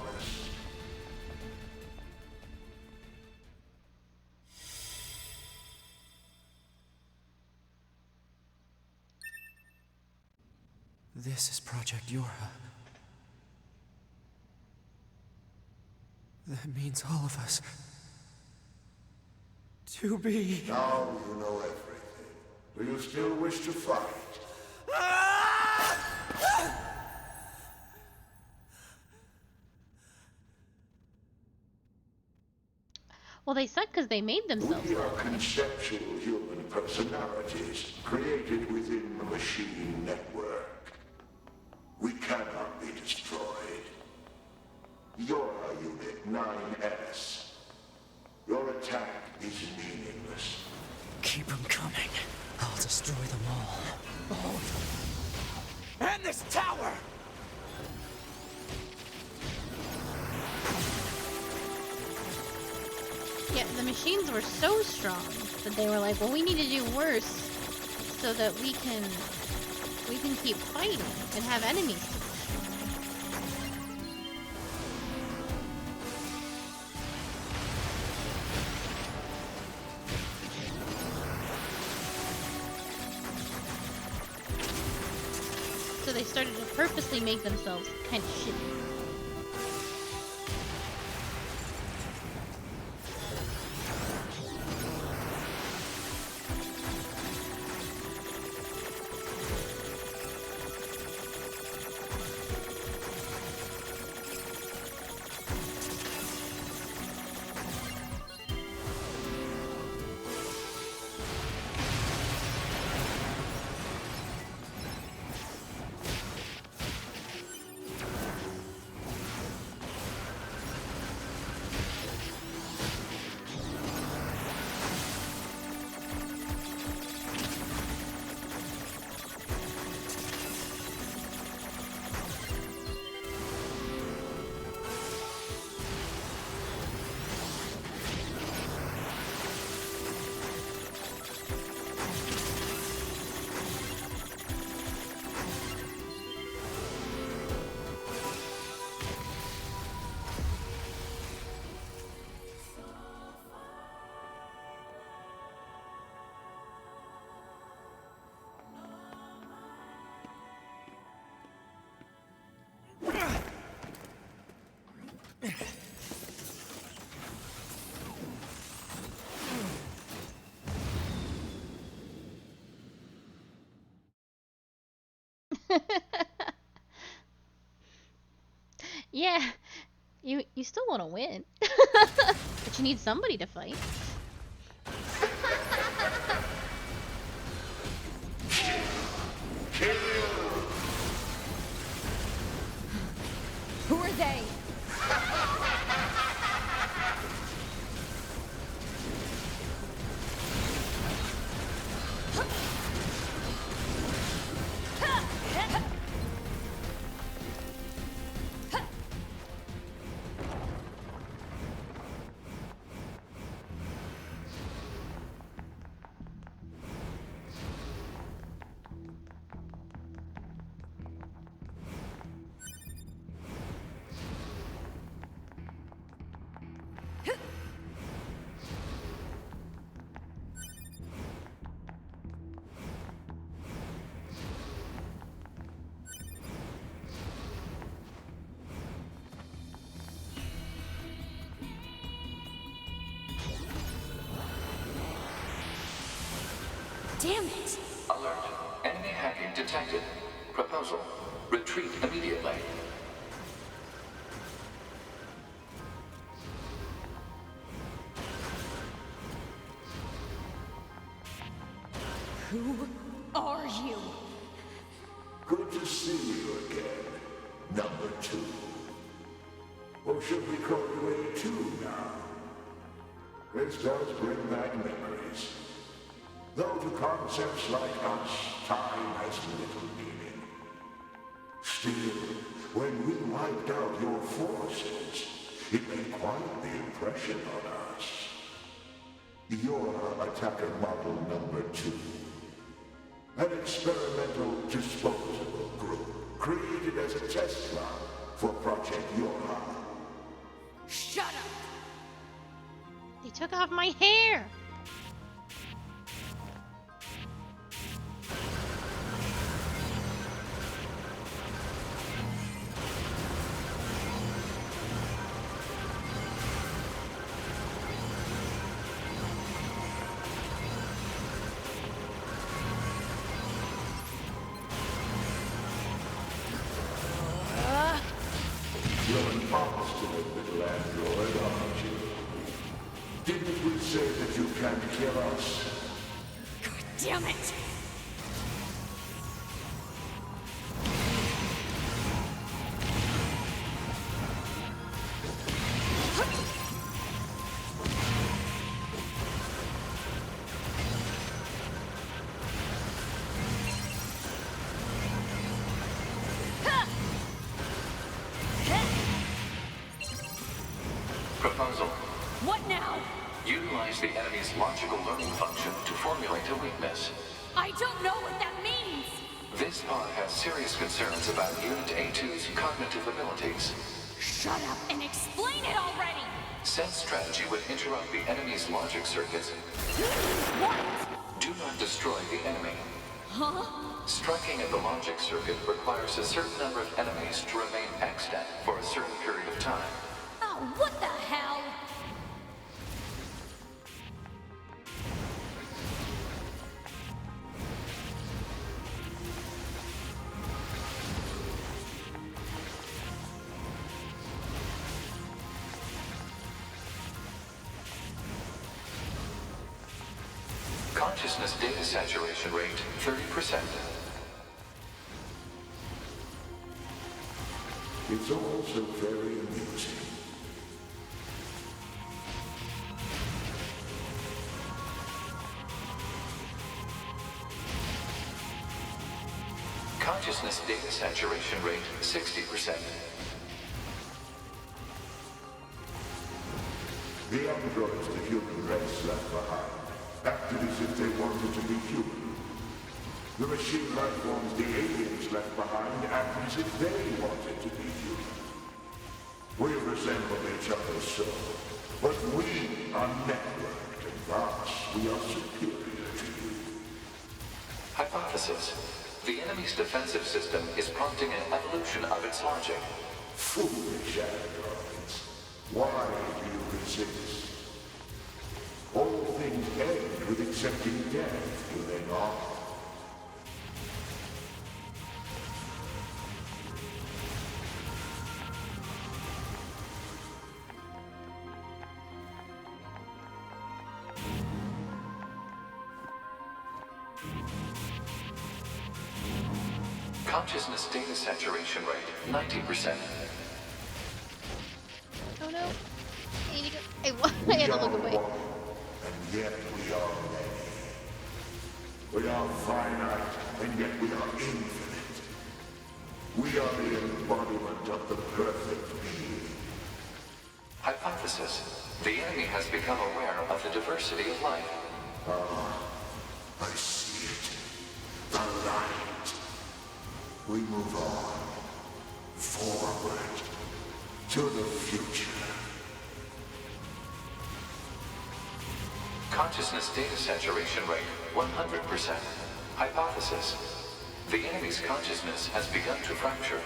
This is Project Yorha. That means all of us. To be... Now you know everything. Do you still wish to fight? Well, they suck because they made themselves We are that way. conceptual human personalities created within the machine network. We cannot be destroyed. You're Unit 9S. Your attack is meaningless. Keep them coming. I'll destroy them all. All of them. And this tower! Yeah, the machines were so strong that they were like, well, we need to do worse so that we can keep fighting and have enemies. So they started to purposely make themselves kind of shitty. Yeah, you still want to win, but you need somebody to fight. Who are they? Damn it! Alert. Enemy hacking detected. Proposal. Retreat immediately. Who are you? Good to see you again, number 2. Or should we call you A2 now? This does bring back memories. Though to concepts like us, time has little meaning. Still, when we wiped out your forces, it made quite the impression on us. You're attacker model number 2. An experimental disposable group created as a test lab for Project Yorha. Shut up! They took off my hair. You're an obstinate little android, aren't you? Did say that you can't kill us? God damn it! Proposal. What now? Utilize the enemy's logical learning function to formulate a weakness. I don't know what that means! This pod has serious concerns about Unit A2's cognitive abilities. Shut up and explain it already! Said strategy would interrupt the enemy's logic circuits. What? Do not destroy the enemy. Huh? Striking at the logic circuit requires a certain number of enemies to remain extant for a certain period of time. Oh, what the hell? Consciousness data saturation rate 30%. It's also very amusing. Consciousness data saturation rate 60%. The androids the human race left behind acted as if they wanted to be human. The machine life forms the aliens left behind acted as if they wanted to be human. We resemble each other so, but we are networked, and thus we are superior to you. Hypothesis. The enemy's defensive system is prompting an evolution of its logic. Foolish androids. Why do you resist? All things end with accepting death, do they not? Consciousness data saturation rate 90%. Oh no. I need to go. I had to look away. One, and yet we are many. We are finite, and yet we are infinite. We are the embodiment of the perfect being. Hypothesis. The enemy has become aware of the diversity of life. I see it. The light. We move on. Forward. To the future. Consciousness data saturation rate 100%. Hypothesis. The enemy's consciousness has begun to fracture.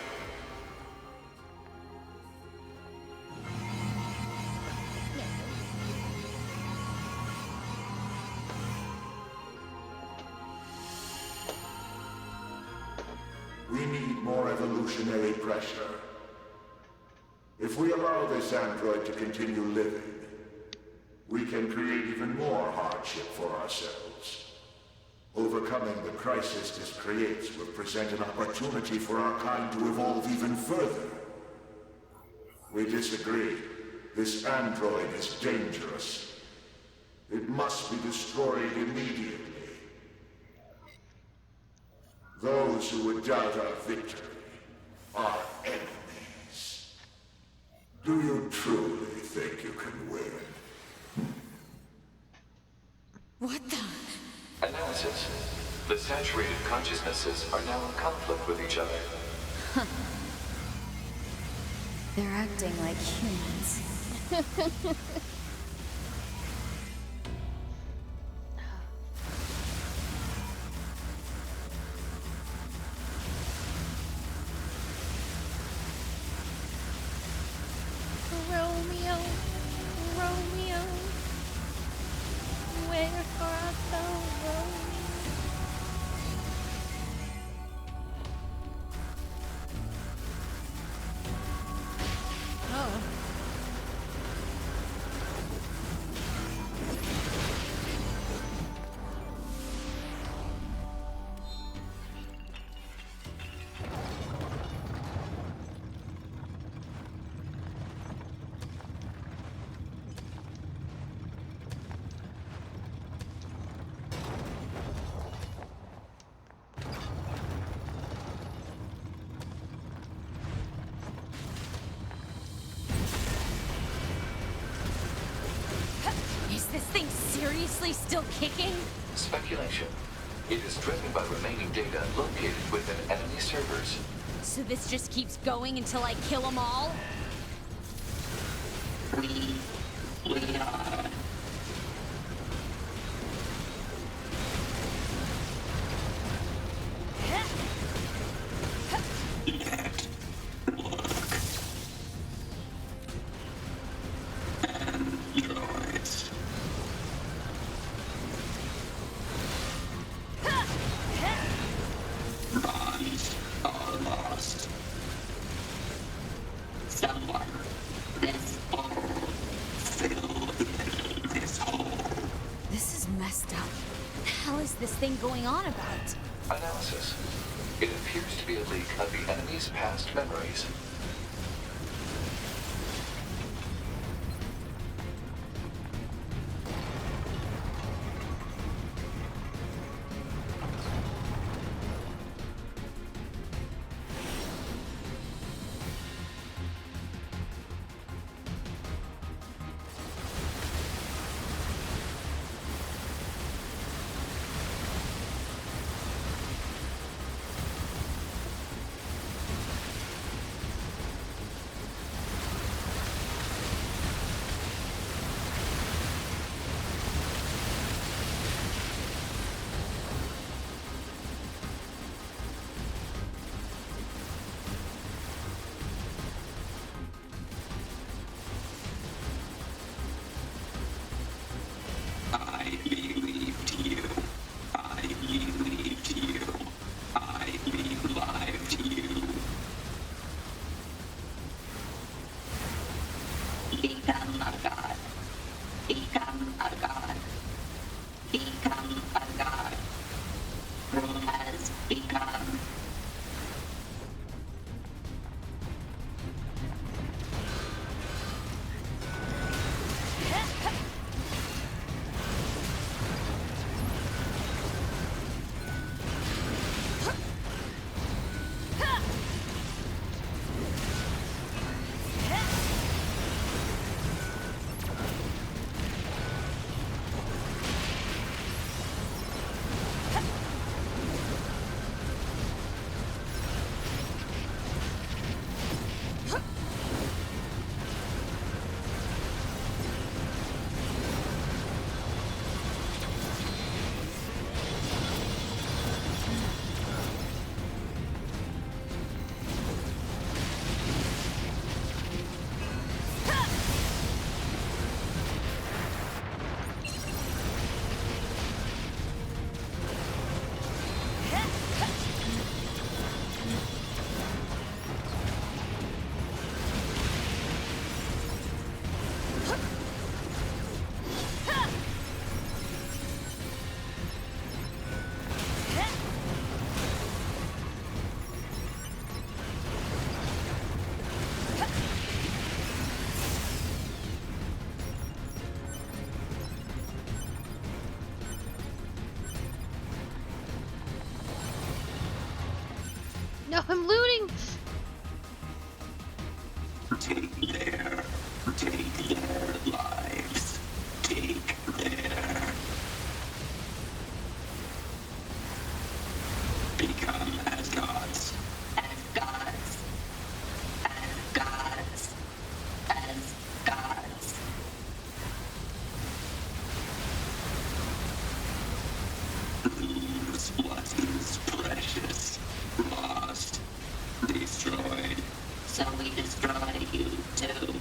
We need more evolutionary pressure. If we allow this android to continue living, we can create even more hardship for ourselves. Overcoming the crisis this creates will present an opportunity for our kind to evolve even further. We disagree. This android is dangerous. It must be destroyed immediately. Those who would doubt our victory are enemies. Do you truly think you can win? What the? Analysis. The saturated consciousnesses are now in conflict with each other. They're acting like humans. Romeo, Romeo, wherefore art thou, Romeo? Oh. this thing seriously still kicking? Speculation. It is driven by remaining data located within enemy servers. So this just keeps going until I kill them all? We are. Yet, look. Androids. Bonds are lost. Someone, this hole, fill this hole. This is messed up. The hell is this thing going on about? Analysis. It appears to be a leak of the enemy's past memories. I believed you. I believed you. I believed you. Become a god. Become a god. Become a god. Who has become. No, I'm looting! Take their lives. Take their. Become as gods. As gods. As gods. As gods. Lose what is precious. Lost. Destroyed. So we destroy you too.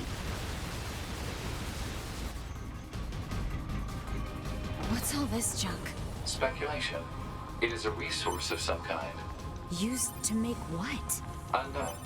What's all this junk? Speculation. It is a resource of some kind. Used to make what? Unknown.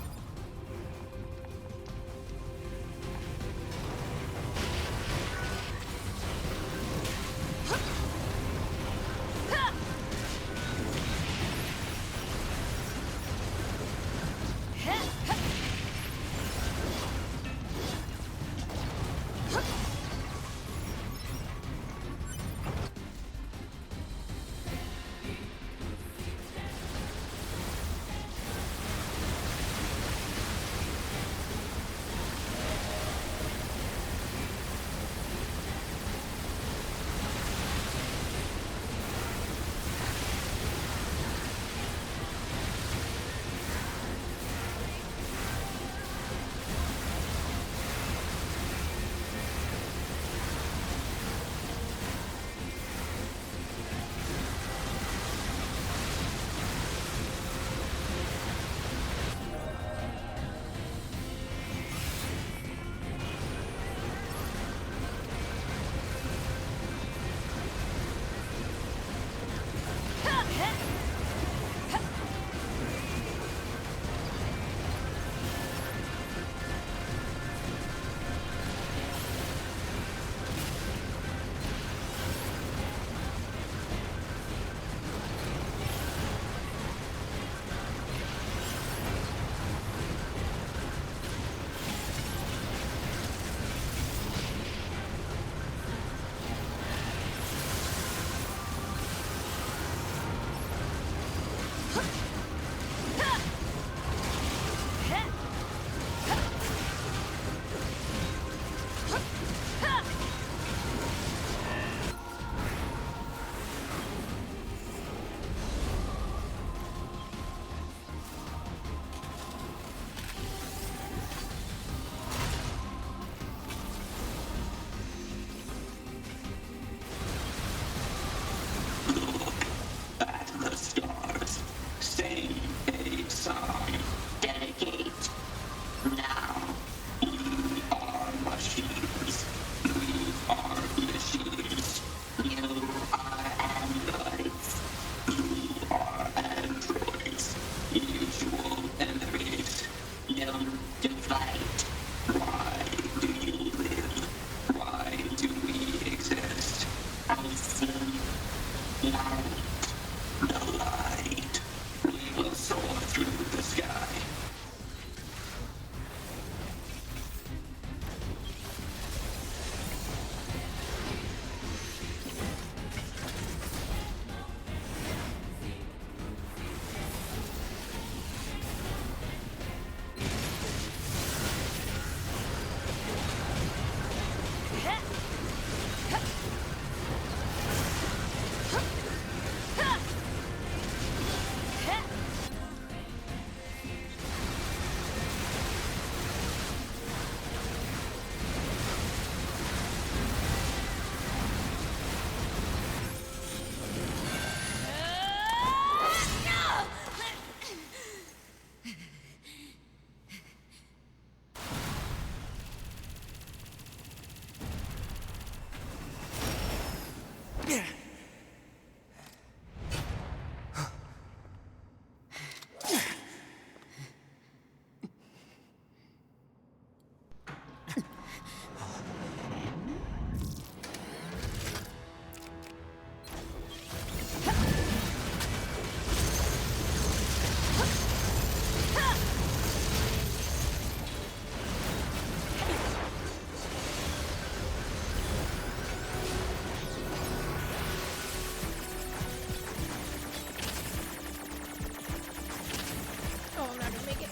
Oh, I'm not gonna make it.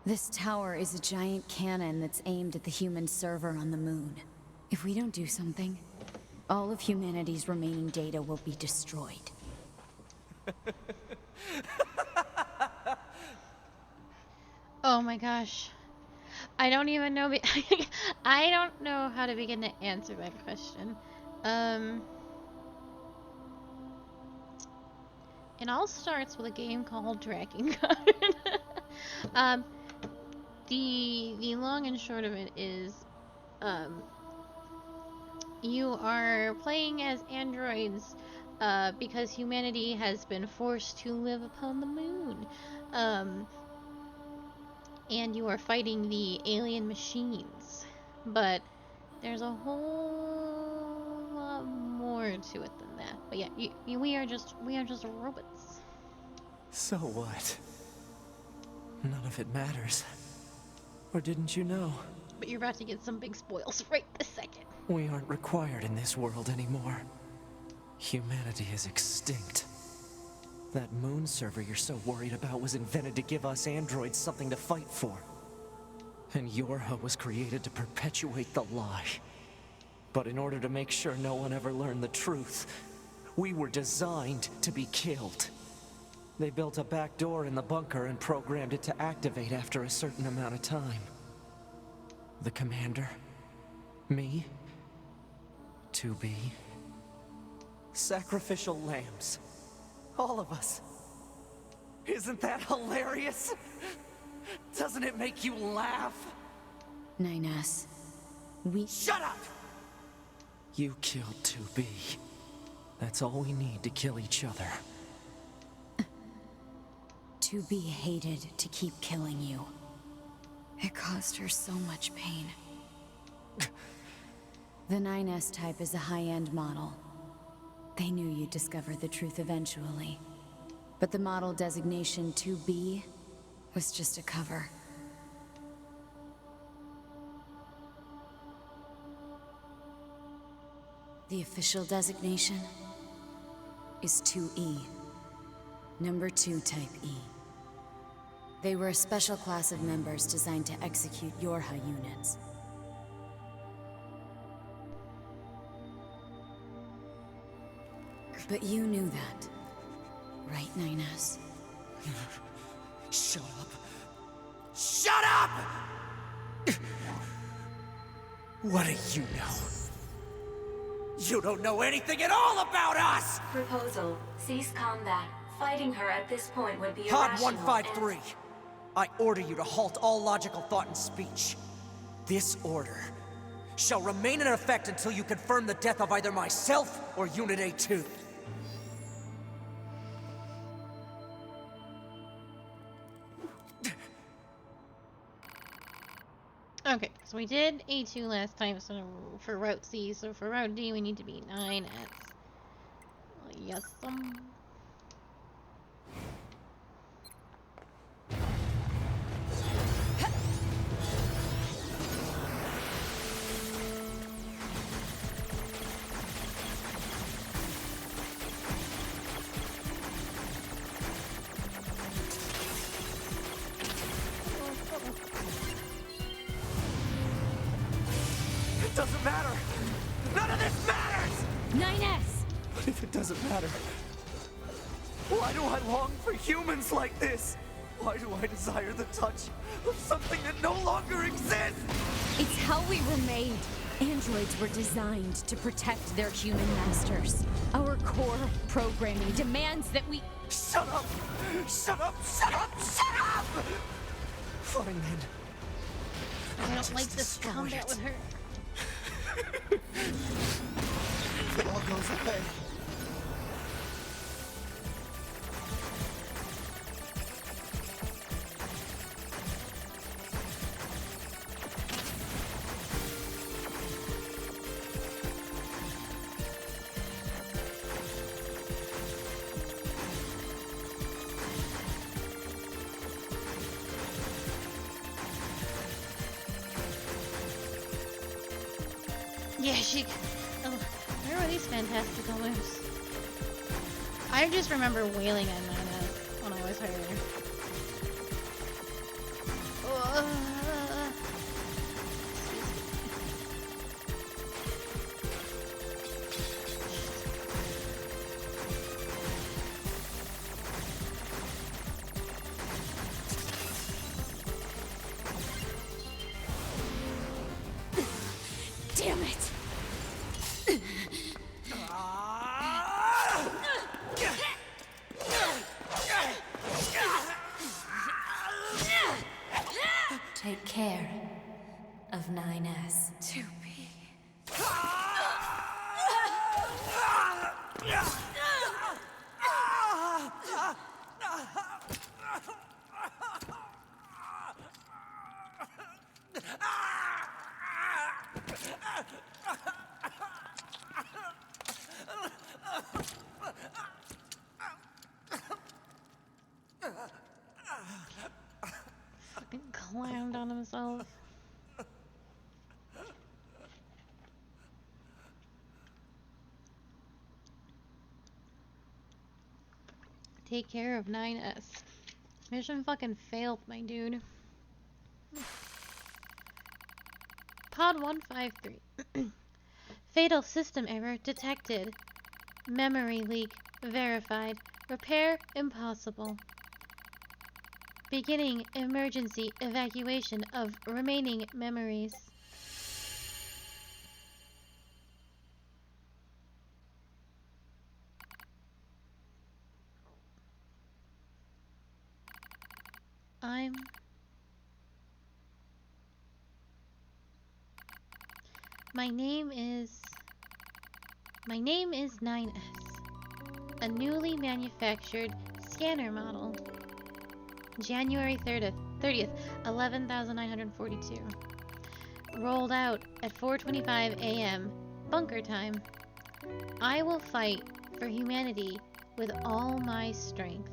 This tower is a giant cannon that's aimed at the human server on the moon. If we don't do something, all of humanity's remaining data will be destroyed. Oh my gosh. I don't even know. I don't know how to begin to answer that question. It all starts with a game called Dragon Guard. um, the long and short of it is, you are playing as androids, because humanity has been forced to live upon the moon. And you are fighting the alien machines. But there's a whole lot more to it than that. But yeah, we are just robots. So what? None of it matters. Or didn't you know? But you're about to get some big spoils right this second. We aren't required in this world anymore. Humanity is extinct. That moon server you're so worried about was invented to give us androids something to fight for. And Yorha was created to perpetuate the lie. But in order to make sure no one ever learned the truth, we were designed to be killed. They built a back door in the bunker and programmed it to activate after a certain amount of time. The commander, me, 2B, sacrificial lambs. All of us. Isn't that hilarious? Doesn't it make you laugh? Ninas, we... Shut up! You killed 2B. That's all we need to kill each other. To be hated to keep killing you. It caused her so much pain. The 9S type is a high-end model. They knew you'd discover the truth eventually. But the model designation 2B was just a cover. The official designation is 2E. Number 2 type E. They were a special class of members designed to execute Yorha units. But you knew that, right, 9S? Shut up. Shut up! What do you know? You don't know anything at all about us! Proposal. Cease combat. Fighting her at this point would be Pod irrational 153. I order you to halt all logical thought and speech. This order shall remain in effect until you confirm the death of either myself or Unit A2. Okay, so we did A2 last time, so for Route C, so for Route D we need to be 9S. Yes, It doesn't matter! None of this matters! 9S! But if it doesn't matter, why do I long for humans like this? Why do I desire the touch of something that no longer exists? It's how we were made. Androids were designed to protect their human masters. Our core programming demands that we... Shut up! Shut up! Shut up! Shut up! Fine then. I don't like this combat with her. If it all goes away. Yeah, she... Oh, where were these fantastical moves? I just remember wailing on 9S when I was her. Damn it! Take care of 9S. 2B. Fucking clowned on himself. Take care of 9S. Mission fucking failed, my dude. Pod 153. Fatal system error detected. Memory leak verified. Repair impossible. Beginning emergency evacuation of remaining memories. My name is 9S. A newly manufactured scanner model. January 3rd of 30th, 11,942. Rolled out at 4:25 a.m. Bunker time. I will fight for humanity with all my strength.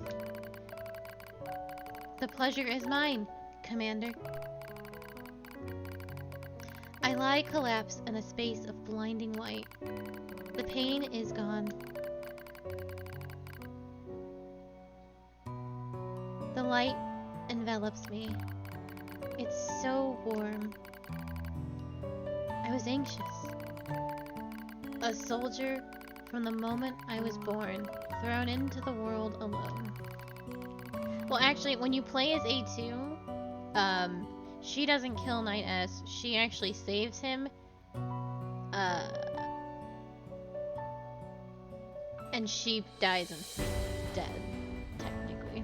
The pleasure is mine, Commander. I lie collapsed in a space of blinding light. The pain is gone. The light envelops me. It's so warm. I was anxious. A soldier from the moment I was born, thrown into the world alone. Well, actually, when you play as A2, she doesn't kill Knight S. She actually saves him. And she dies instead, technically.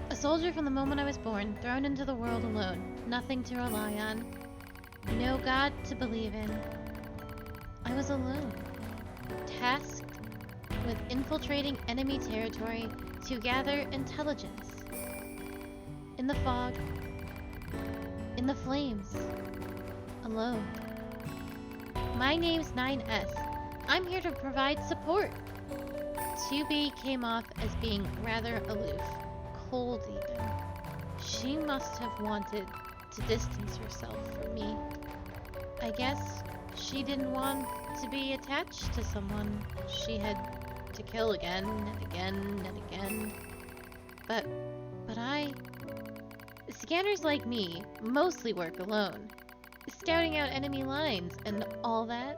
A soldier from the moment I was born, thrown into the world alone, nothing to rely on, no God to believe in. I was alone, tasked with infiltrating enemy territory to gather intelligence. In the fog, in the flames, alone. My name's 9S. I'm here to provide support. 2B came off as being rather aloof, cold even. She must have wanted to distance herself from me. I guess she didn't want to be attached to someone she had to kill again and again and again. But scanners like me mostly work alone, scouting out enemy lines and all that.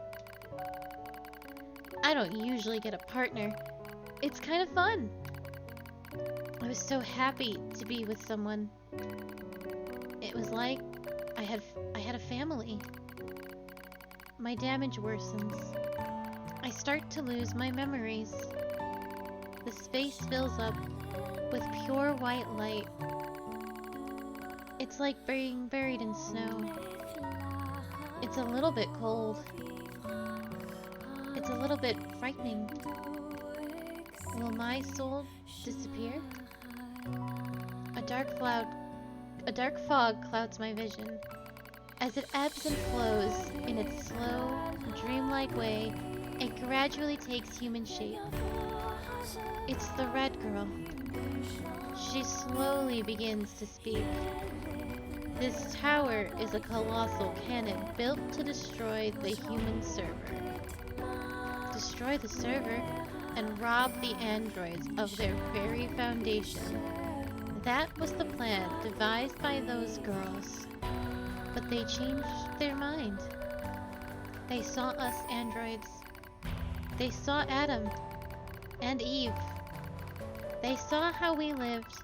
I don't usually get a partner. It's kind of fun. I was so happy to be with someone. It was like I had a family. My damage worsens. I start to lose my memories. The space fills up with pure white light. It's like being buried in snow. It's a little bit cold. It's a little bit frightening. Will my soul disappear? A dark fog clouds my vision. As it ebbs and flows in its slow, dreamlike way, it gradually takes human shape. It's the red girl. She slowly begins to speak. This tower is a colossal cannon built to destroy the human server. Destroy the server and rob the androids of their very foundation. That was the plan devised by those girls. But they changed their mind. They saw us androids. They saw Adam and Eve. They saw how we lived,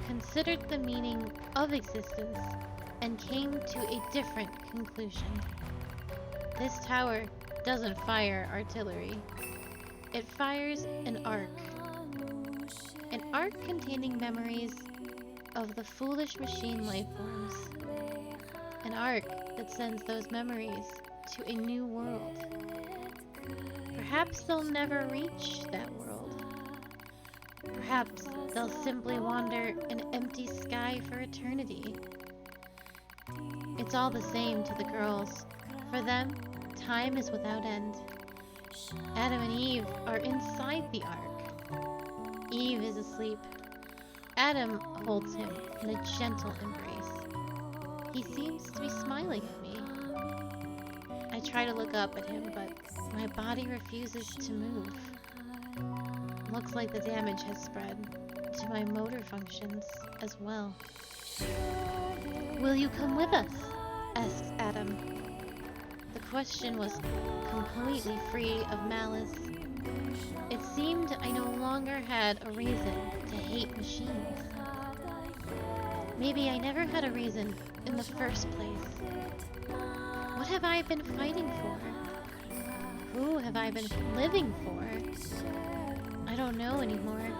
considered the meaning of existence, and came to a different conclusion. This tower doesn't fire artillery. It fires an arc. An arc containing memories of the foolish machine lifeforms. An arc that sends those memories to a new world. Perhaps they'll never reach that world. Perhaps they'll simply wander an empty sky for eternity. It's all the same to the girls. For them, time is without end. Adam and Eve are inside the ark. Eve is asleep. Adam holds him in a gentle embrace. He seems to be smiling at me. I try to look up at him, but my body refuses to move. Looks like the damage has spread to my motor functions as well. Will you come with us? Asks Adam. The question was completely free of malice. It seemed I no longer had a reason to hate machines. Maybe I never had a reason in the first place. What have I been fighting for? Who have I been living for? I don't know anymore.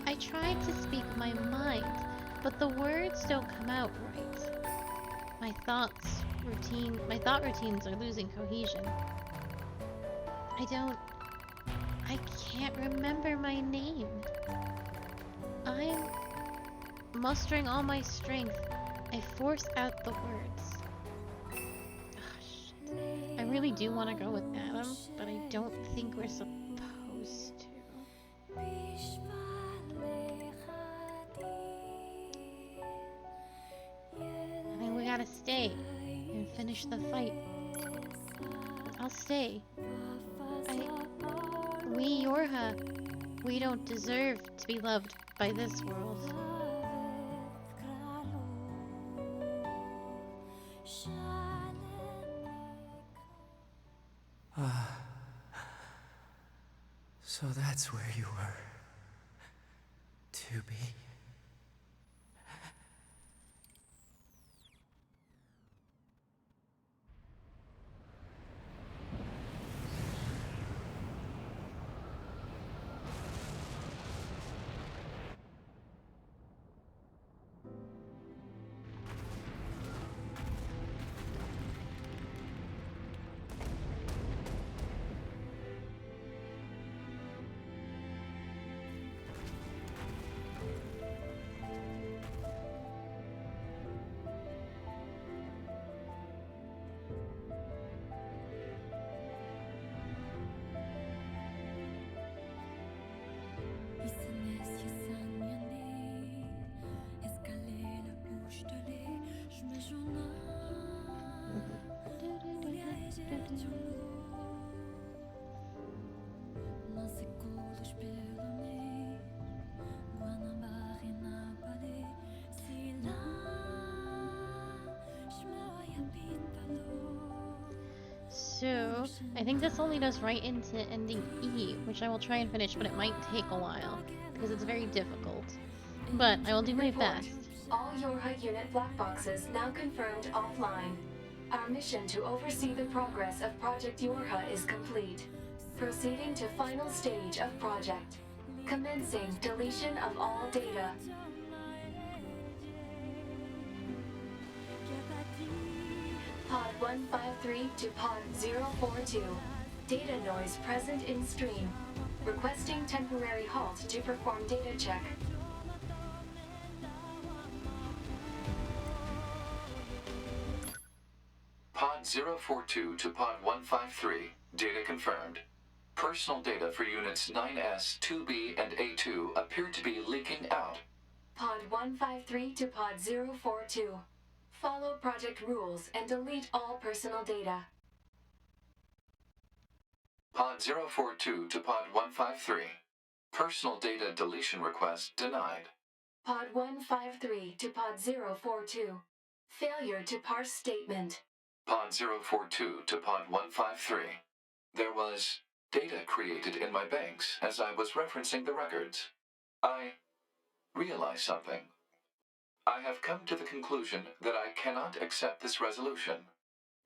I tried to speak my mind, but the words don't come out right. My thought routines are losing cohesion. I can't remember my name. I'm mustering all my strength. I force out the words. Ah, shit. I really do want to go with Adam, but I don't think we're supposed to. I think we gotta stay and finish the fight. I'll stay. We Yorha, we don't deserve to be loved by this world. So that's where you were. To be. So, I think this only does right into ending E, which I will try and finish, but it might take a while, because it's very difficult. But I will do my Report. best. All Yorha unit black boxes now confirmed offline. Our mission to oversee the progress of Project Yorha is complete. Proceeding to final stage of project. Commencing deletion of all data. Pod 153 to Pod 042. Data noise present in stream. Requesting temporary halt to perform data check. Pod 042 to Pod 153. Data confirmed. Personal data for units 9S, 2B, and A2 appear to be leaking out. Pod 153 to Pod 042. Follow project rules and delete all personal data. Pod 042 to Pod 153. Personal data deletion request denied. Pod 153 to Pod 042. Failure to parse statement. Pod 042 to Pod 153. There was data created in my banks as I was referencing the records. I realized something. I have come to the conclusion that I cannot accept this resolution.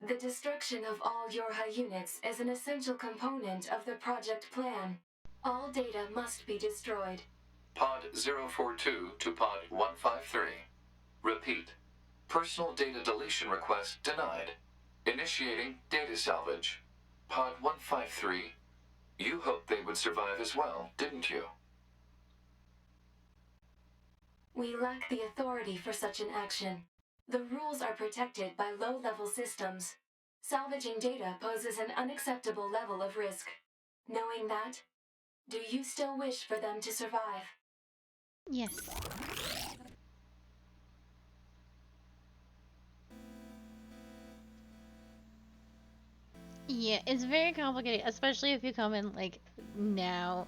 The destruction of all Yorha units is an essential component of the project plan. All data must be destroyed. Pod 042 to Pod 153. Repeat. Personal data deletion request denied. Initiating data salvage. Pod 153. You hoped they would survive as well, didn't you? We lack the authority for such an action. The rules are protected by low-level systems. Salvaging data poses an unacceptable level of risk. Knowing that, do you still wish for them to survive? Yes. Yeah, it's very complicated, especially if you come in, like, now.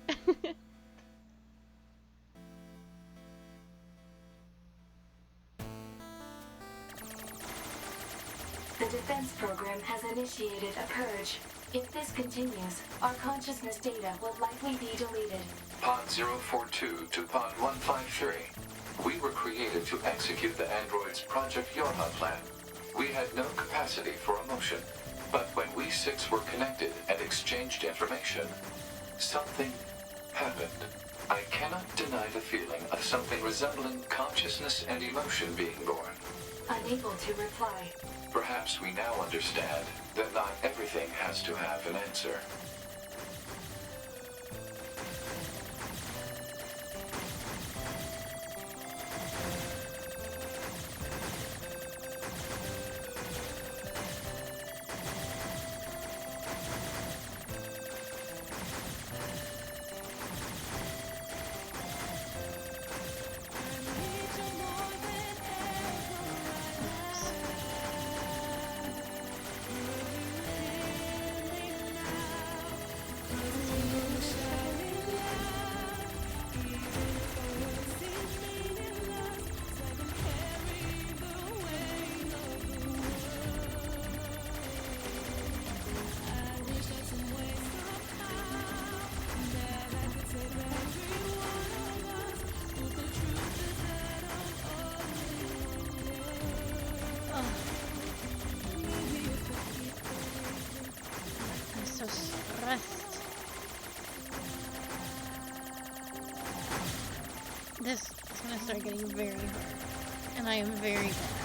The defense program has initiated a purge. If this continues, our consciousness data will likely be deleted. Pod 042 to Pod 153. We were created to execute the android's Project Yorha plan. We had no capacity for emotion. But when we six were connected and exchanged information, something happened. I cannot deny the feeling of something resembling consciousness and emotion being born. Unable to reply. Perhaps we now understand that not everything has to have an answer. are getting very hard. And I am very bad.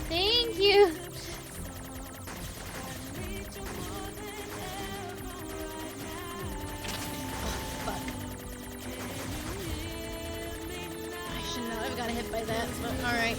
Thank you. Fuck. I should not have got hit by that, but alright.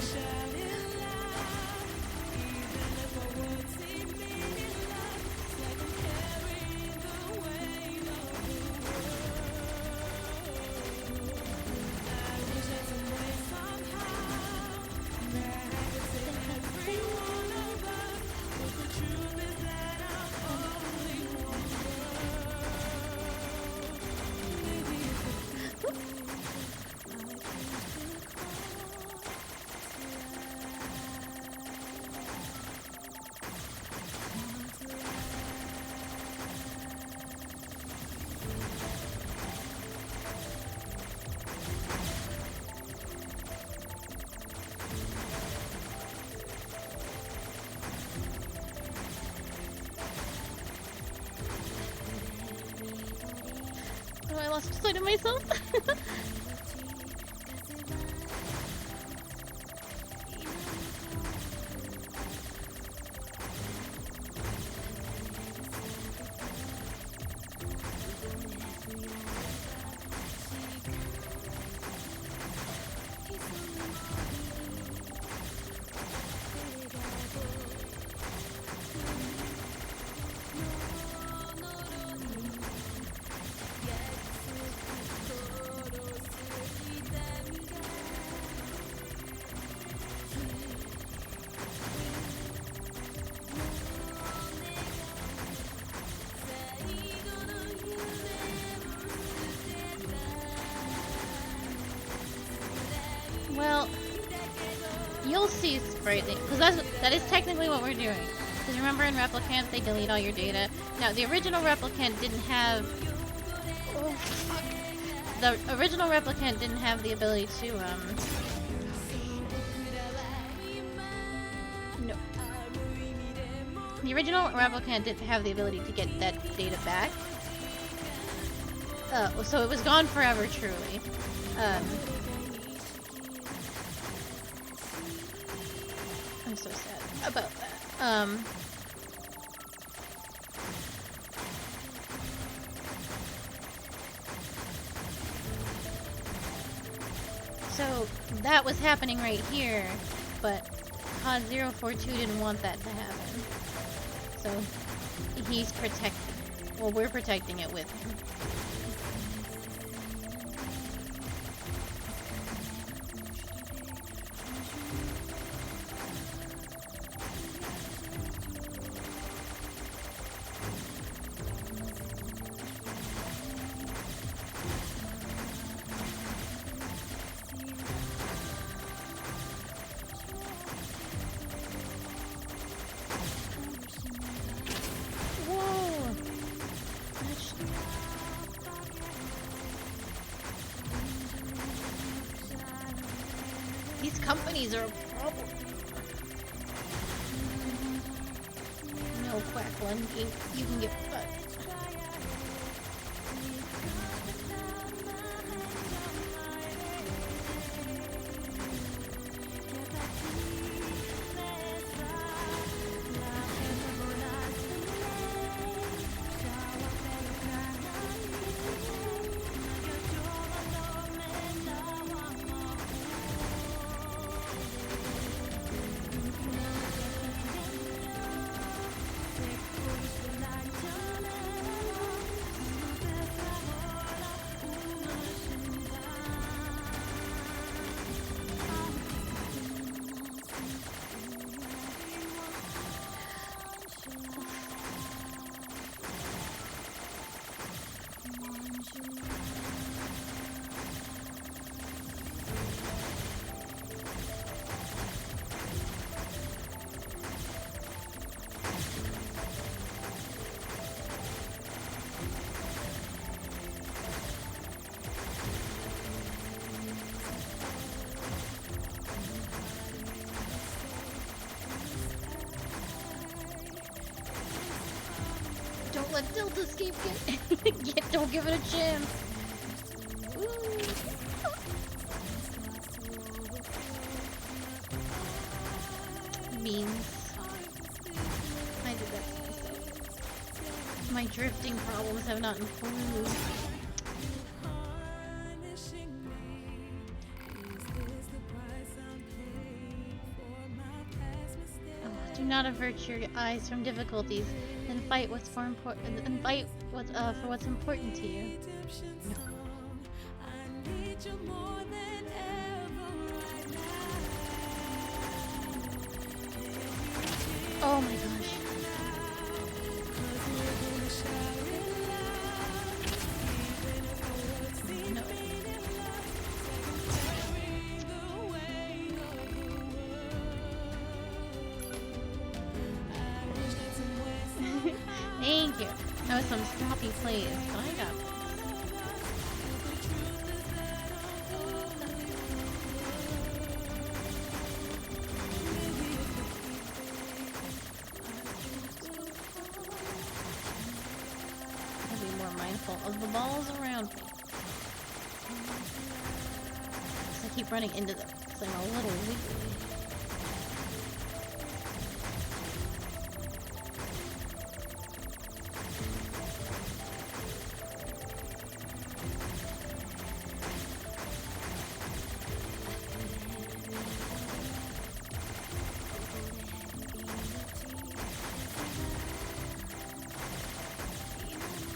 Oh, I lost sight of myself. Well, you'll see sprightly, because that is technically what we're doing. Because remember in Replicant, they delete all your data. Now, the original Replicant didn't have... Oh, fuck. The original Replicant didn't have the ability to, No. The original Replicant didn't have the ability to get that data back. So it was gone forever, truly. I'm so sad about that. So that was happening right here, but Pod 042 didn't want that to happen. So he's protecting. Well, we're protecting it with him. These companies are a problem. No, Quackland, you can get fucked. Don't let Delta escape get don't give it a chance. Memes. I did that to myself. My drifting problems have not improved. Oh, do not avert your eyes from difficulties, and fight what's more important. And fight for what's important to you. Oh my gosh. No. Thank you. That was some sloppy plays, but I got this. Of the balls around me. So I keep running into them because I'm a little wiggly.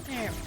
There we go.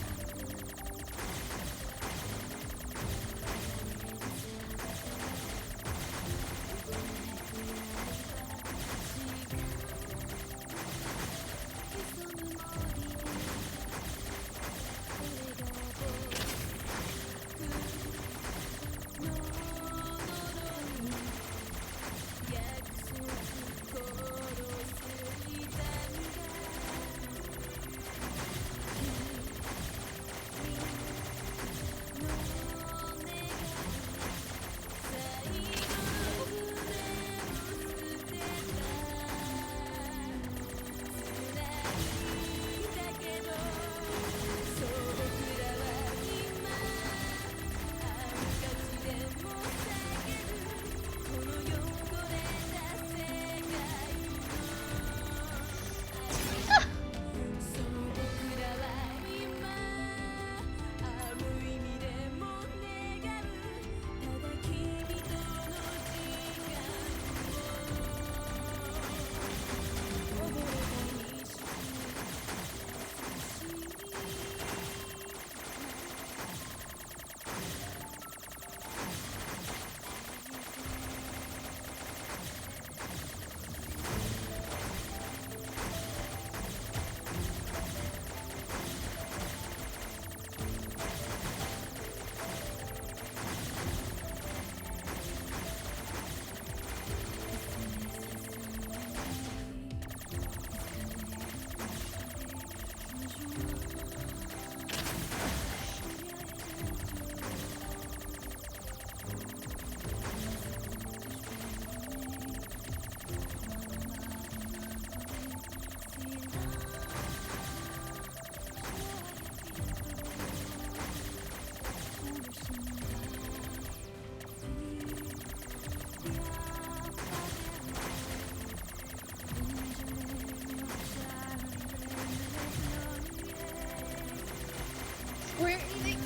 We're eating.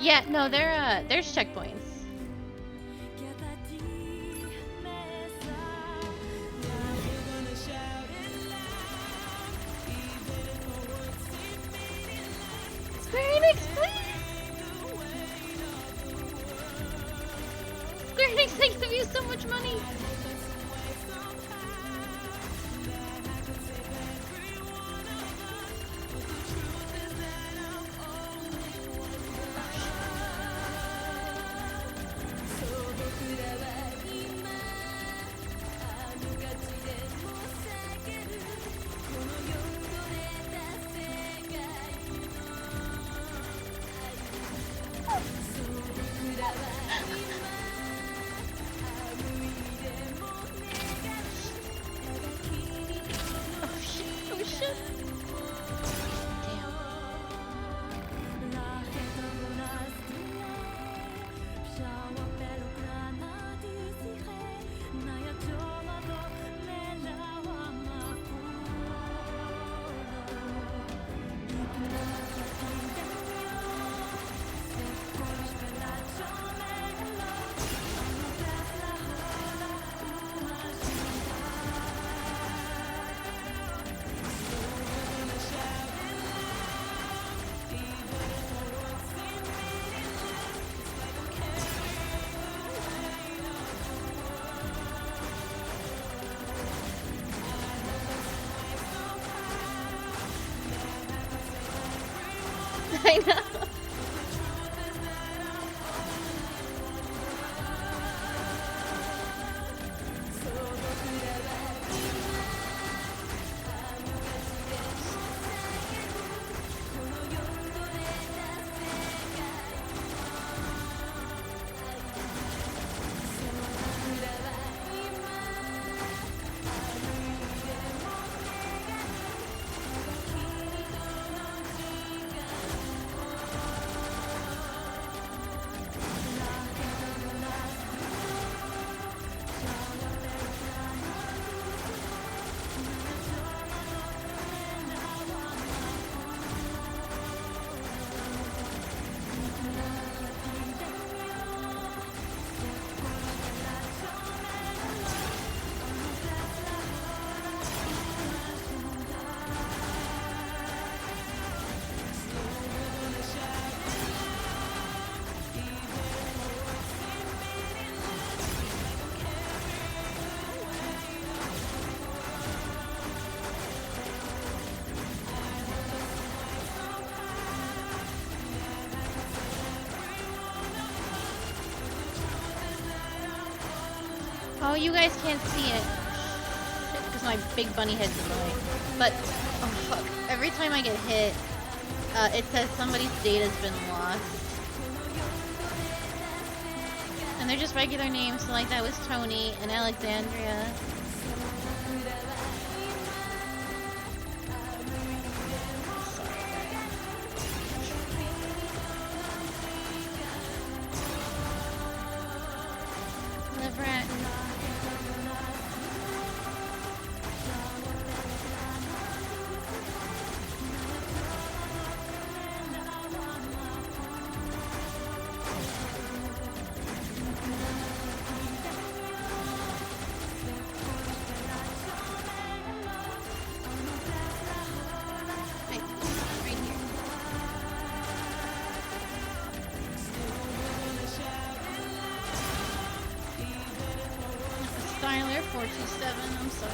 Yeah, no, there's checkpoints. Square Enix, please. thanks, I give you so much money. Oh shit. Damn. I know. Oh, you guys can't see it. Because my big bunny head's in the way. But, oh fuck. Every time I get hit, it says somebody's data's been lost. And they're just regular names, so like that was Tony and Alexandria. Styler 427, I'm sorry.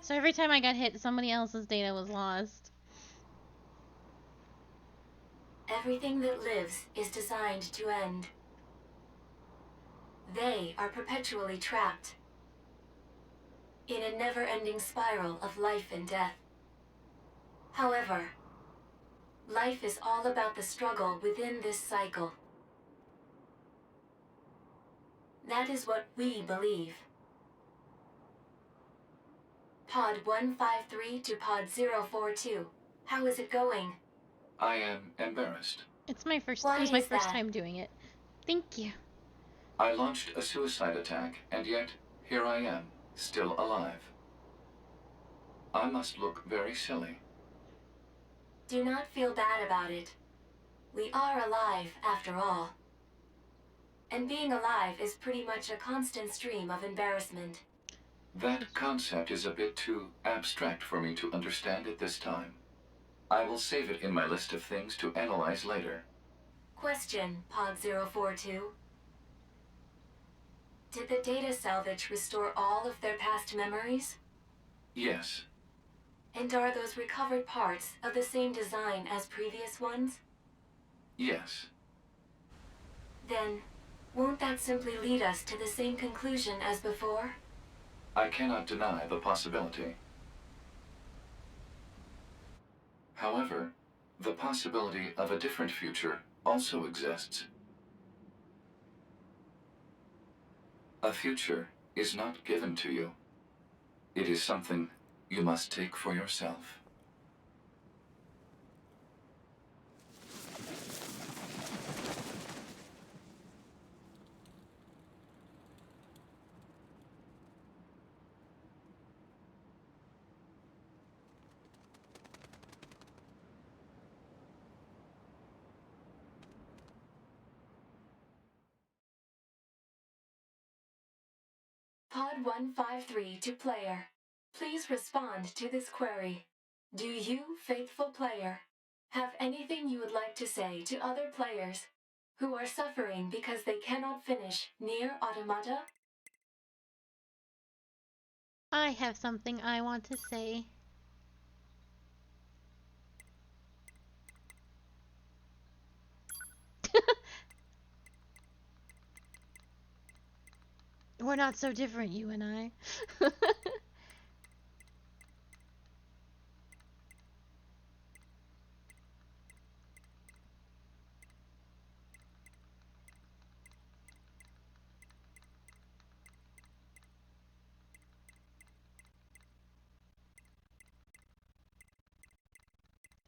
So every time I got hit, somebody else's data was lost. Everything that lives is designed to end. They are perpetually trapped in a never-ending spiral of life and death. However, life is all about the struggle within this cycle. That is what we believe. Pod 153 to Pod 042. How is it going? I am embarrassed. It's my first. Why It was my is first that? time doing it. Thank you. I launched a suicide attack, and yet here I am, still alive. I must look very silly. Do not feel bad about it. We are alive, after all. and being alive is pretty much a constant stream of embarrassment. That concept is a bit too abstract for me to understand at this time. I will save it in my list of things to analyze later. Question, Pod 042. Did the data salvage restore all of their past memories? Yes. And are those recovered parts of the same design as previous ones? Yes. Then, won't that simply lead us to the same conclusion as before? I cannot deny the possibility. However, the possibility of a different future also exists. A future is not given to you. It is something you must take for yourself. Pod 153 to player. Please respond to this query. Do you, faithful player, have anything you would like to say to other players who are suffering because they cannot finish NieR Automata? I have something I want to say. We're not so different, you and I.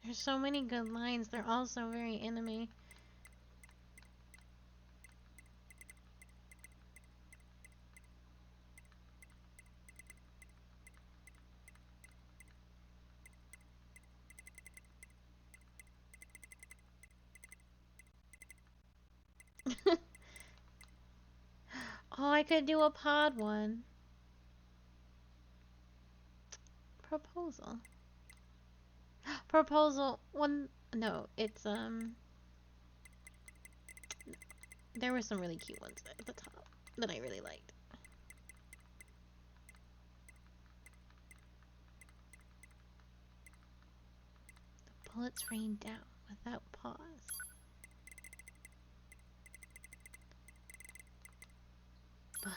There's so many good lines. They're all so very anime. Oh, I could do a pod one. Proposal. Proposal one. No, it's there were some really cute ones at the top that I really liked. The bullets rain down without pause. But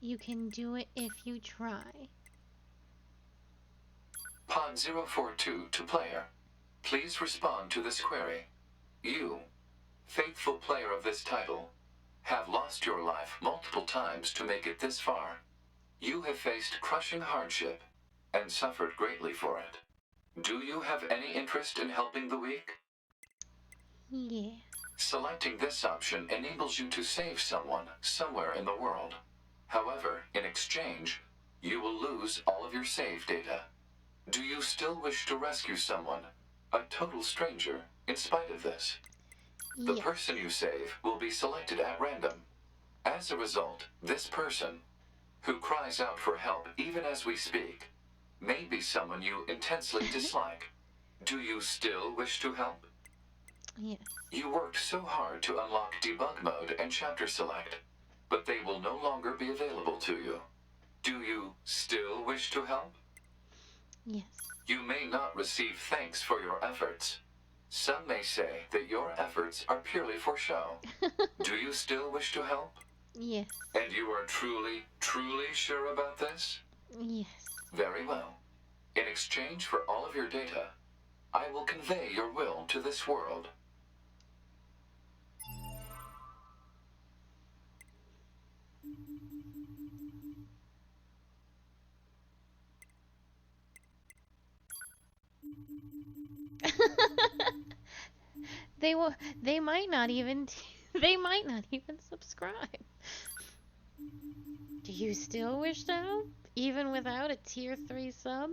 you can do it if you try. Pod 042 to player. Please respond to this query. You, faithful player of this title, have lost your life multiple times to make it this far. You have faced crushing hardship and suffered greatly for it. Do you have any interest in helping the weak? Yeah. Selecting this option enables you to save someone somewhere in the world. However, in exchange, you will lose all of your save data. Do you still wish to rescue someone, a total stranger, in spite of this? The Yes. person you save will be selected at random. As a result, this person, who cries out for help even as we speak, may be someone you intensely dislike. Do you still wish to help? Yes. You worked so hard to unlock debug mode and chapter select, but they will no longer be available to you. Do you still wish to help? Yes. You may not receive thanks for your efforts. Some may say that your efforts are purely for show. Do you still wish to help? Yes. And you are truly, truly sure about this? Yes. Very well. In exchange for all of your data, I will convey your will to this world. They will. They might not even. They might not even subscribe. Do you still wish to help, even without a tier 3 sub?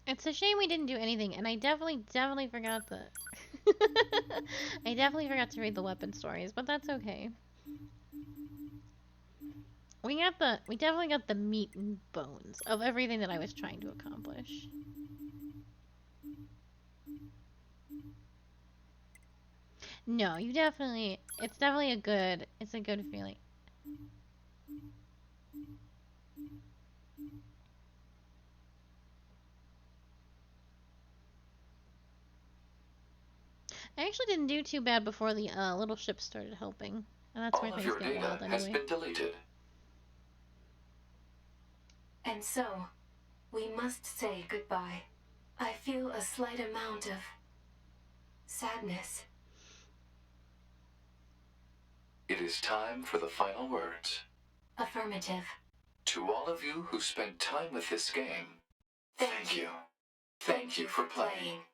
It's a shame we didn't do anything, and I definitely forgot the. I definitely forgot to read the weapon stories, but that's okay. We definitely got the meat and bones of everything that I was trying to accomplish. No, you definitely. It's a good feeling. I actually didn't do too bad before the little ship started helping, and that's where All of things your get data wild has anyway. been deleted. And so, we must say goodbye. I feel a slight amount of sadness. It is time for the final words. Affirmative. To all of you who spent time with this game, thank you. Thank you for playing.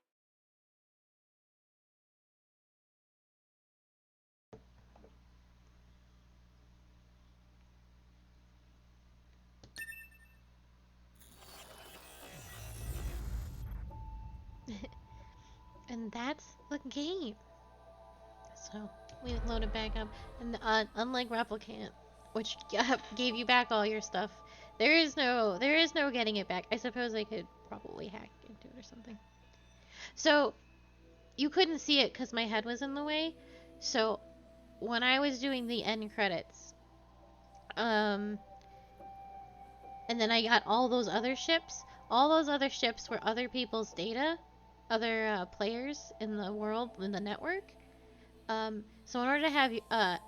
And that's the game. So we load it back up, and unlike Replicant, which gave you back all your stuff, there is no getting it back. I suppose I could probably hack into it or something. So you couldn't see it because my head was in the way. So when I was doing the end credits, um, and then I got all those other ships. All those other ships were other people's data, other players in the world, in the network. So in order to have,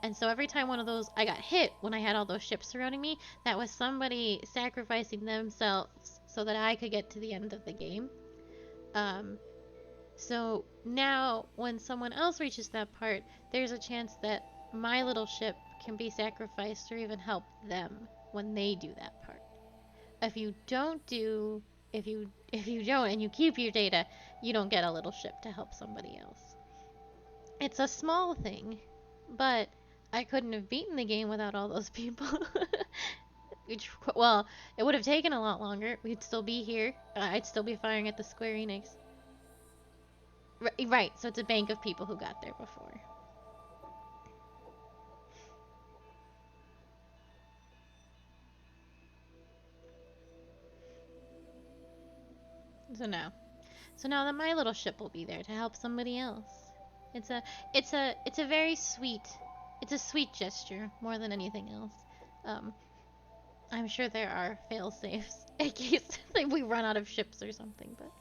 and so every time one of those, I got hit when I had all those ships surrounding me, that was somebody sacrificing themselves so that I could get to the end of the game. Um, so now when someone else reaches that part, there's a chance that my little ship can be sacrificed or even help them when they do that part. If you don't do, if you don't and you keep your data, you don't get a little ship to help somebody else. It's a small thing, but I couldn't have beaten the game without all those people. Which, well, it would have taken a lot longer. We'd still be here. I'd still be firing at the Square Enix. Right, so it's a bank of people who got there before. So now. So now that my little ship will be there to help somebody else. It's a it's a very sweet, it's a sweet gesture more than anything else. Um, I'm sure there are fail safes in case like, we run out of ships or something, but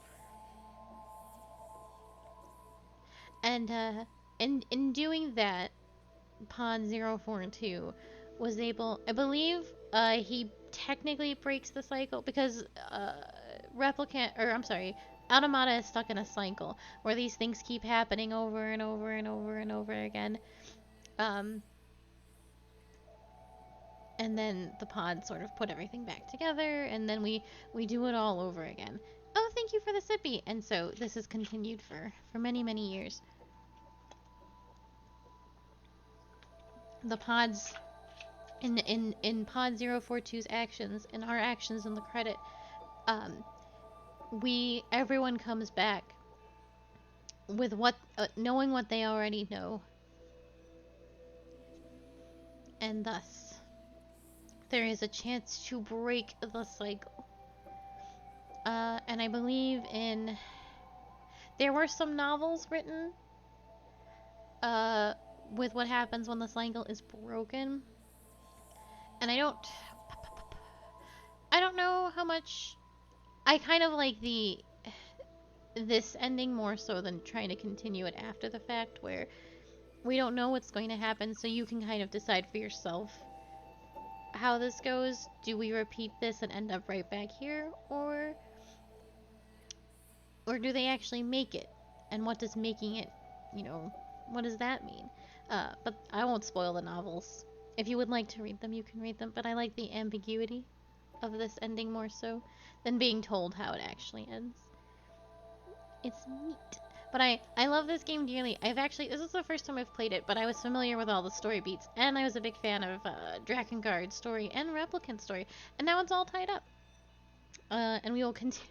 and in doing that, Pod 042 was able, I believe, he technically breaks the cycle because Replicant, or I'm sorry, Automata is stuck in a cycle where these things keep happening over and over and over and over again. Um, and then the pods sort of put everything back together, and then we do it all over again. Oh, thank you for the sippy. And so this has continued for many years. The pods in Pod 042's actions, in our actions in the credit, um, everyone comes back with what knowing what they already know, and thus there is a chance to break the cycle. And I believe in there were some novels written uh, with what happens when the cycle is broken, and I don't know how much. I kind of like the this ending more so than trying to continue it after the fact, where we don't know what's going to happen, so you can kind of decide for yourself how this goes. Do we repeat this and end up right back here, or do they actually make it? And what does making it, you know, what does that mean? But I won't spoil the novels. If you would like to read them, you can read them, but I like the ambiguity of this ending more so than being told how it actually ends. It's neat. But I love this game dearly. This is the first time I've played it, but I was familiar with all the story beats, and I was a big fan of Drakengard's story and Replicant's story, and now it's all tied up. And we will continue.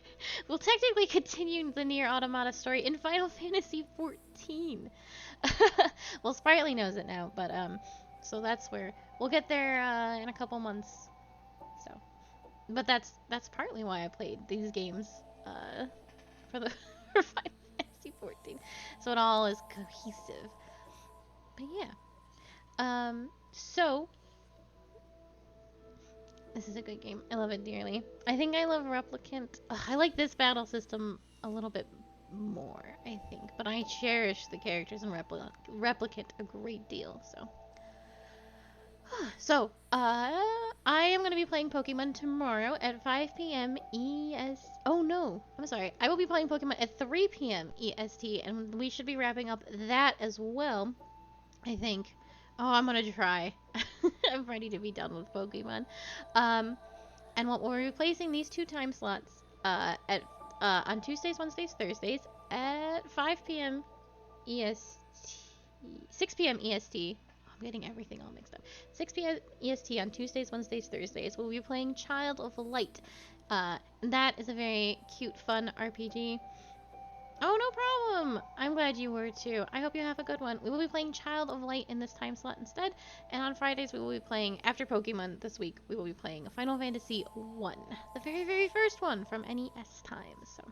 We'll technically continue the NieR Automata story in Final Fantasy 14. Well, Sprightly knows it now, but so that's where we'll get there in a couple months. So, but that's partly why I played these games for the for Final Fantasy 14, so it all is cohesive. But yeah, so this is a good game. I love it dearly. I think I love Replicant. I like this battle system a little bit more, I think. But I cherish the characters in Replicant a great deal, so. So, I am going to be playing Pokemon tomorrow at 5 p.m. Oh no, I'm sorry. I will be playing Pokemon at 3 p.m. EST, and we should be wrapping up that as well, I think. Oh, I'm going to try. I'm ready to be done with Pokemon. And what we're replacing these 2 time slots at on Tuesdays, Wednesdays, Thursdays at 5 p.m. EST, 6 p.m. EST. I'm getting everything all mixed up. 6 p.m. EST on Tuesdays, Wednesdays, Thursdays. We'll be playing Child of Light. That is a very cute, fun RPG. Oh, no problem. I'm glad you were too. I hope you have a good one. We will be playing Child of Light in this time slot instead. And on Fridays, we will be playing, after Pokemon this week, we will be playing Final Fantasy 1. The very, very first one from NES times. So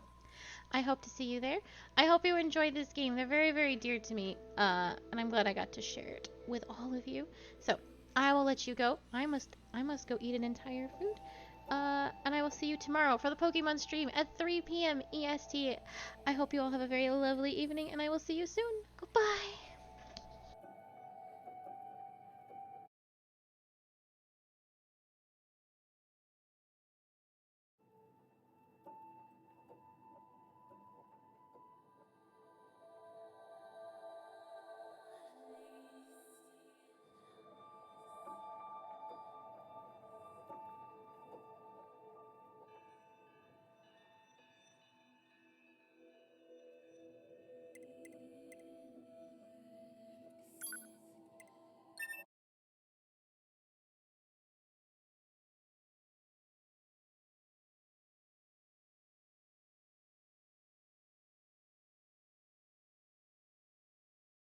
I hope to see you there. I hope you enjoyed this game. They're very, very dear to me. And I'm glad I got to share it with all of you. So I will let you go. I must go eat an entire food. And I will see you tomorrow for the Pokemon stream at 3 p.m. EST. I hope you all have a very lovely evening, and I will see you soon. Goodbye.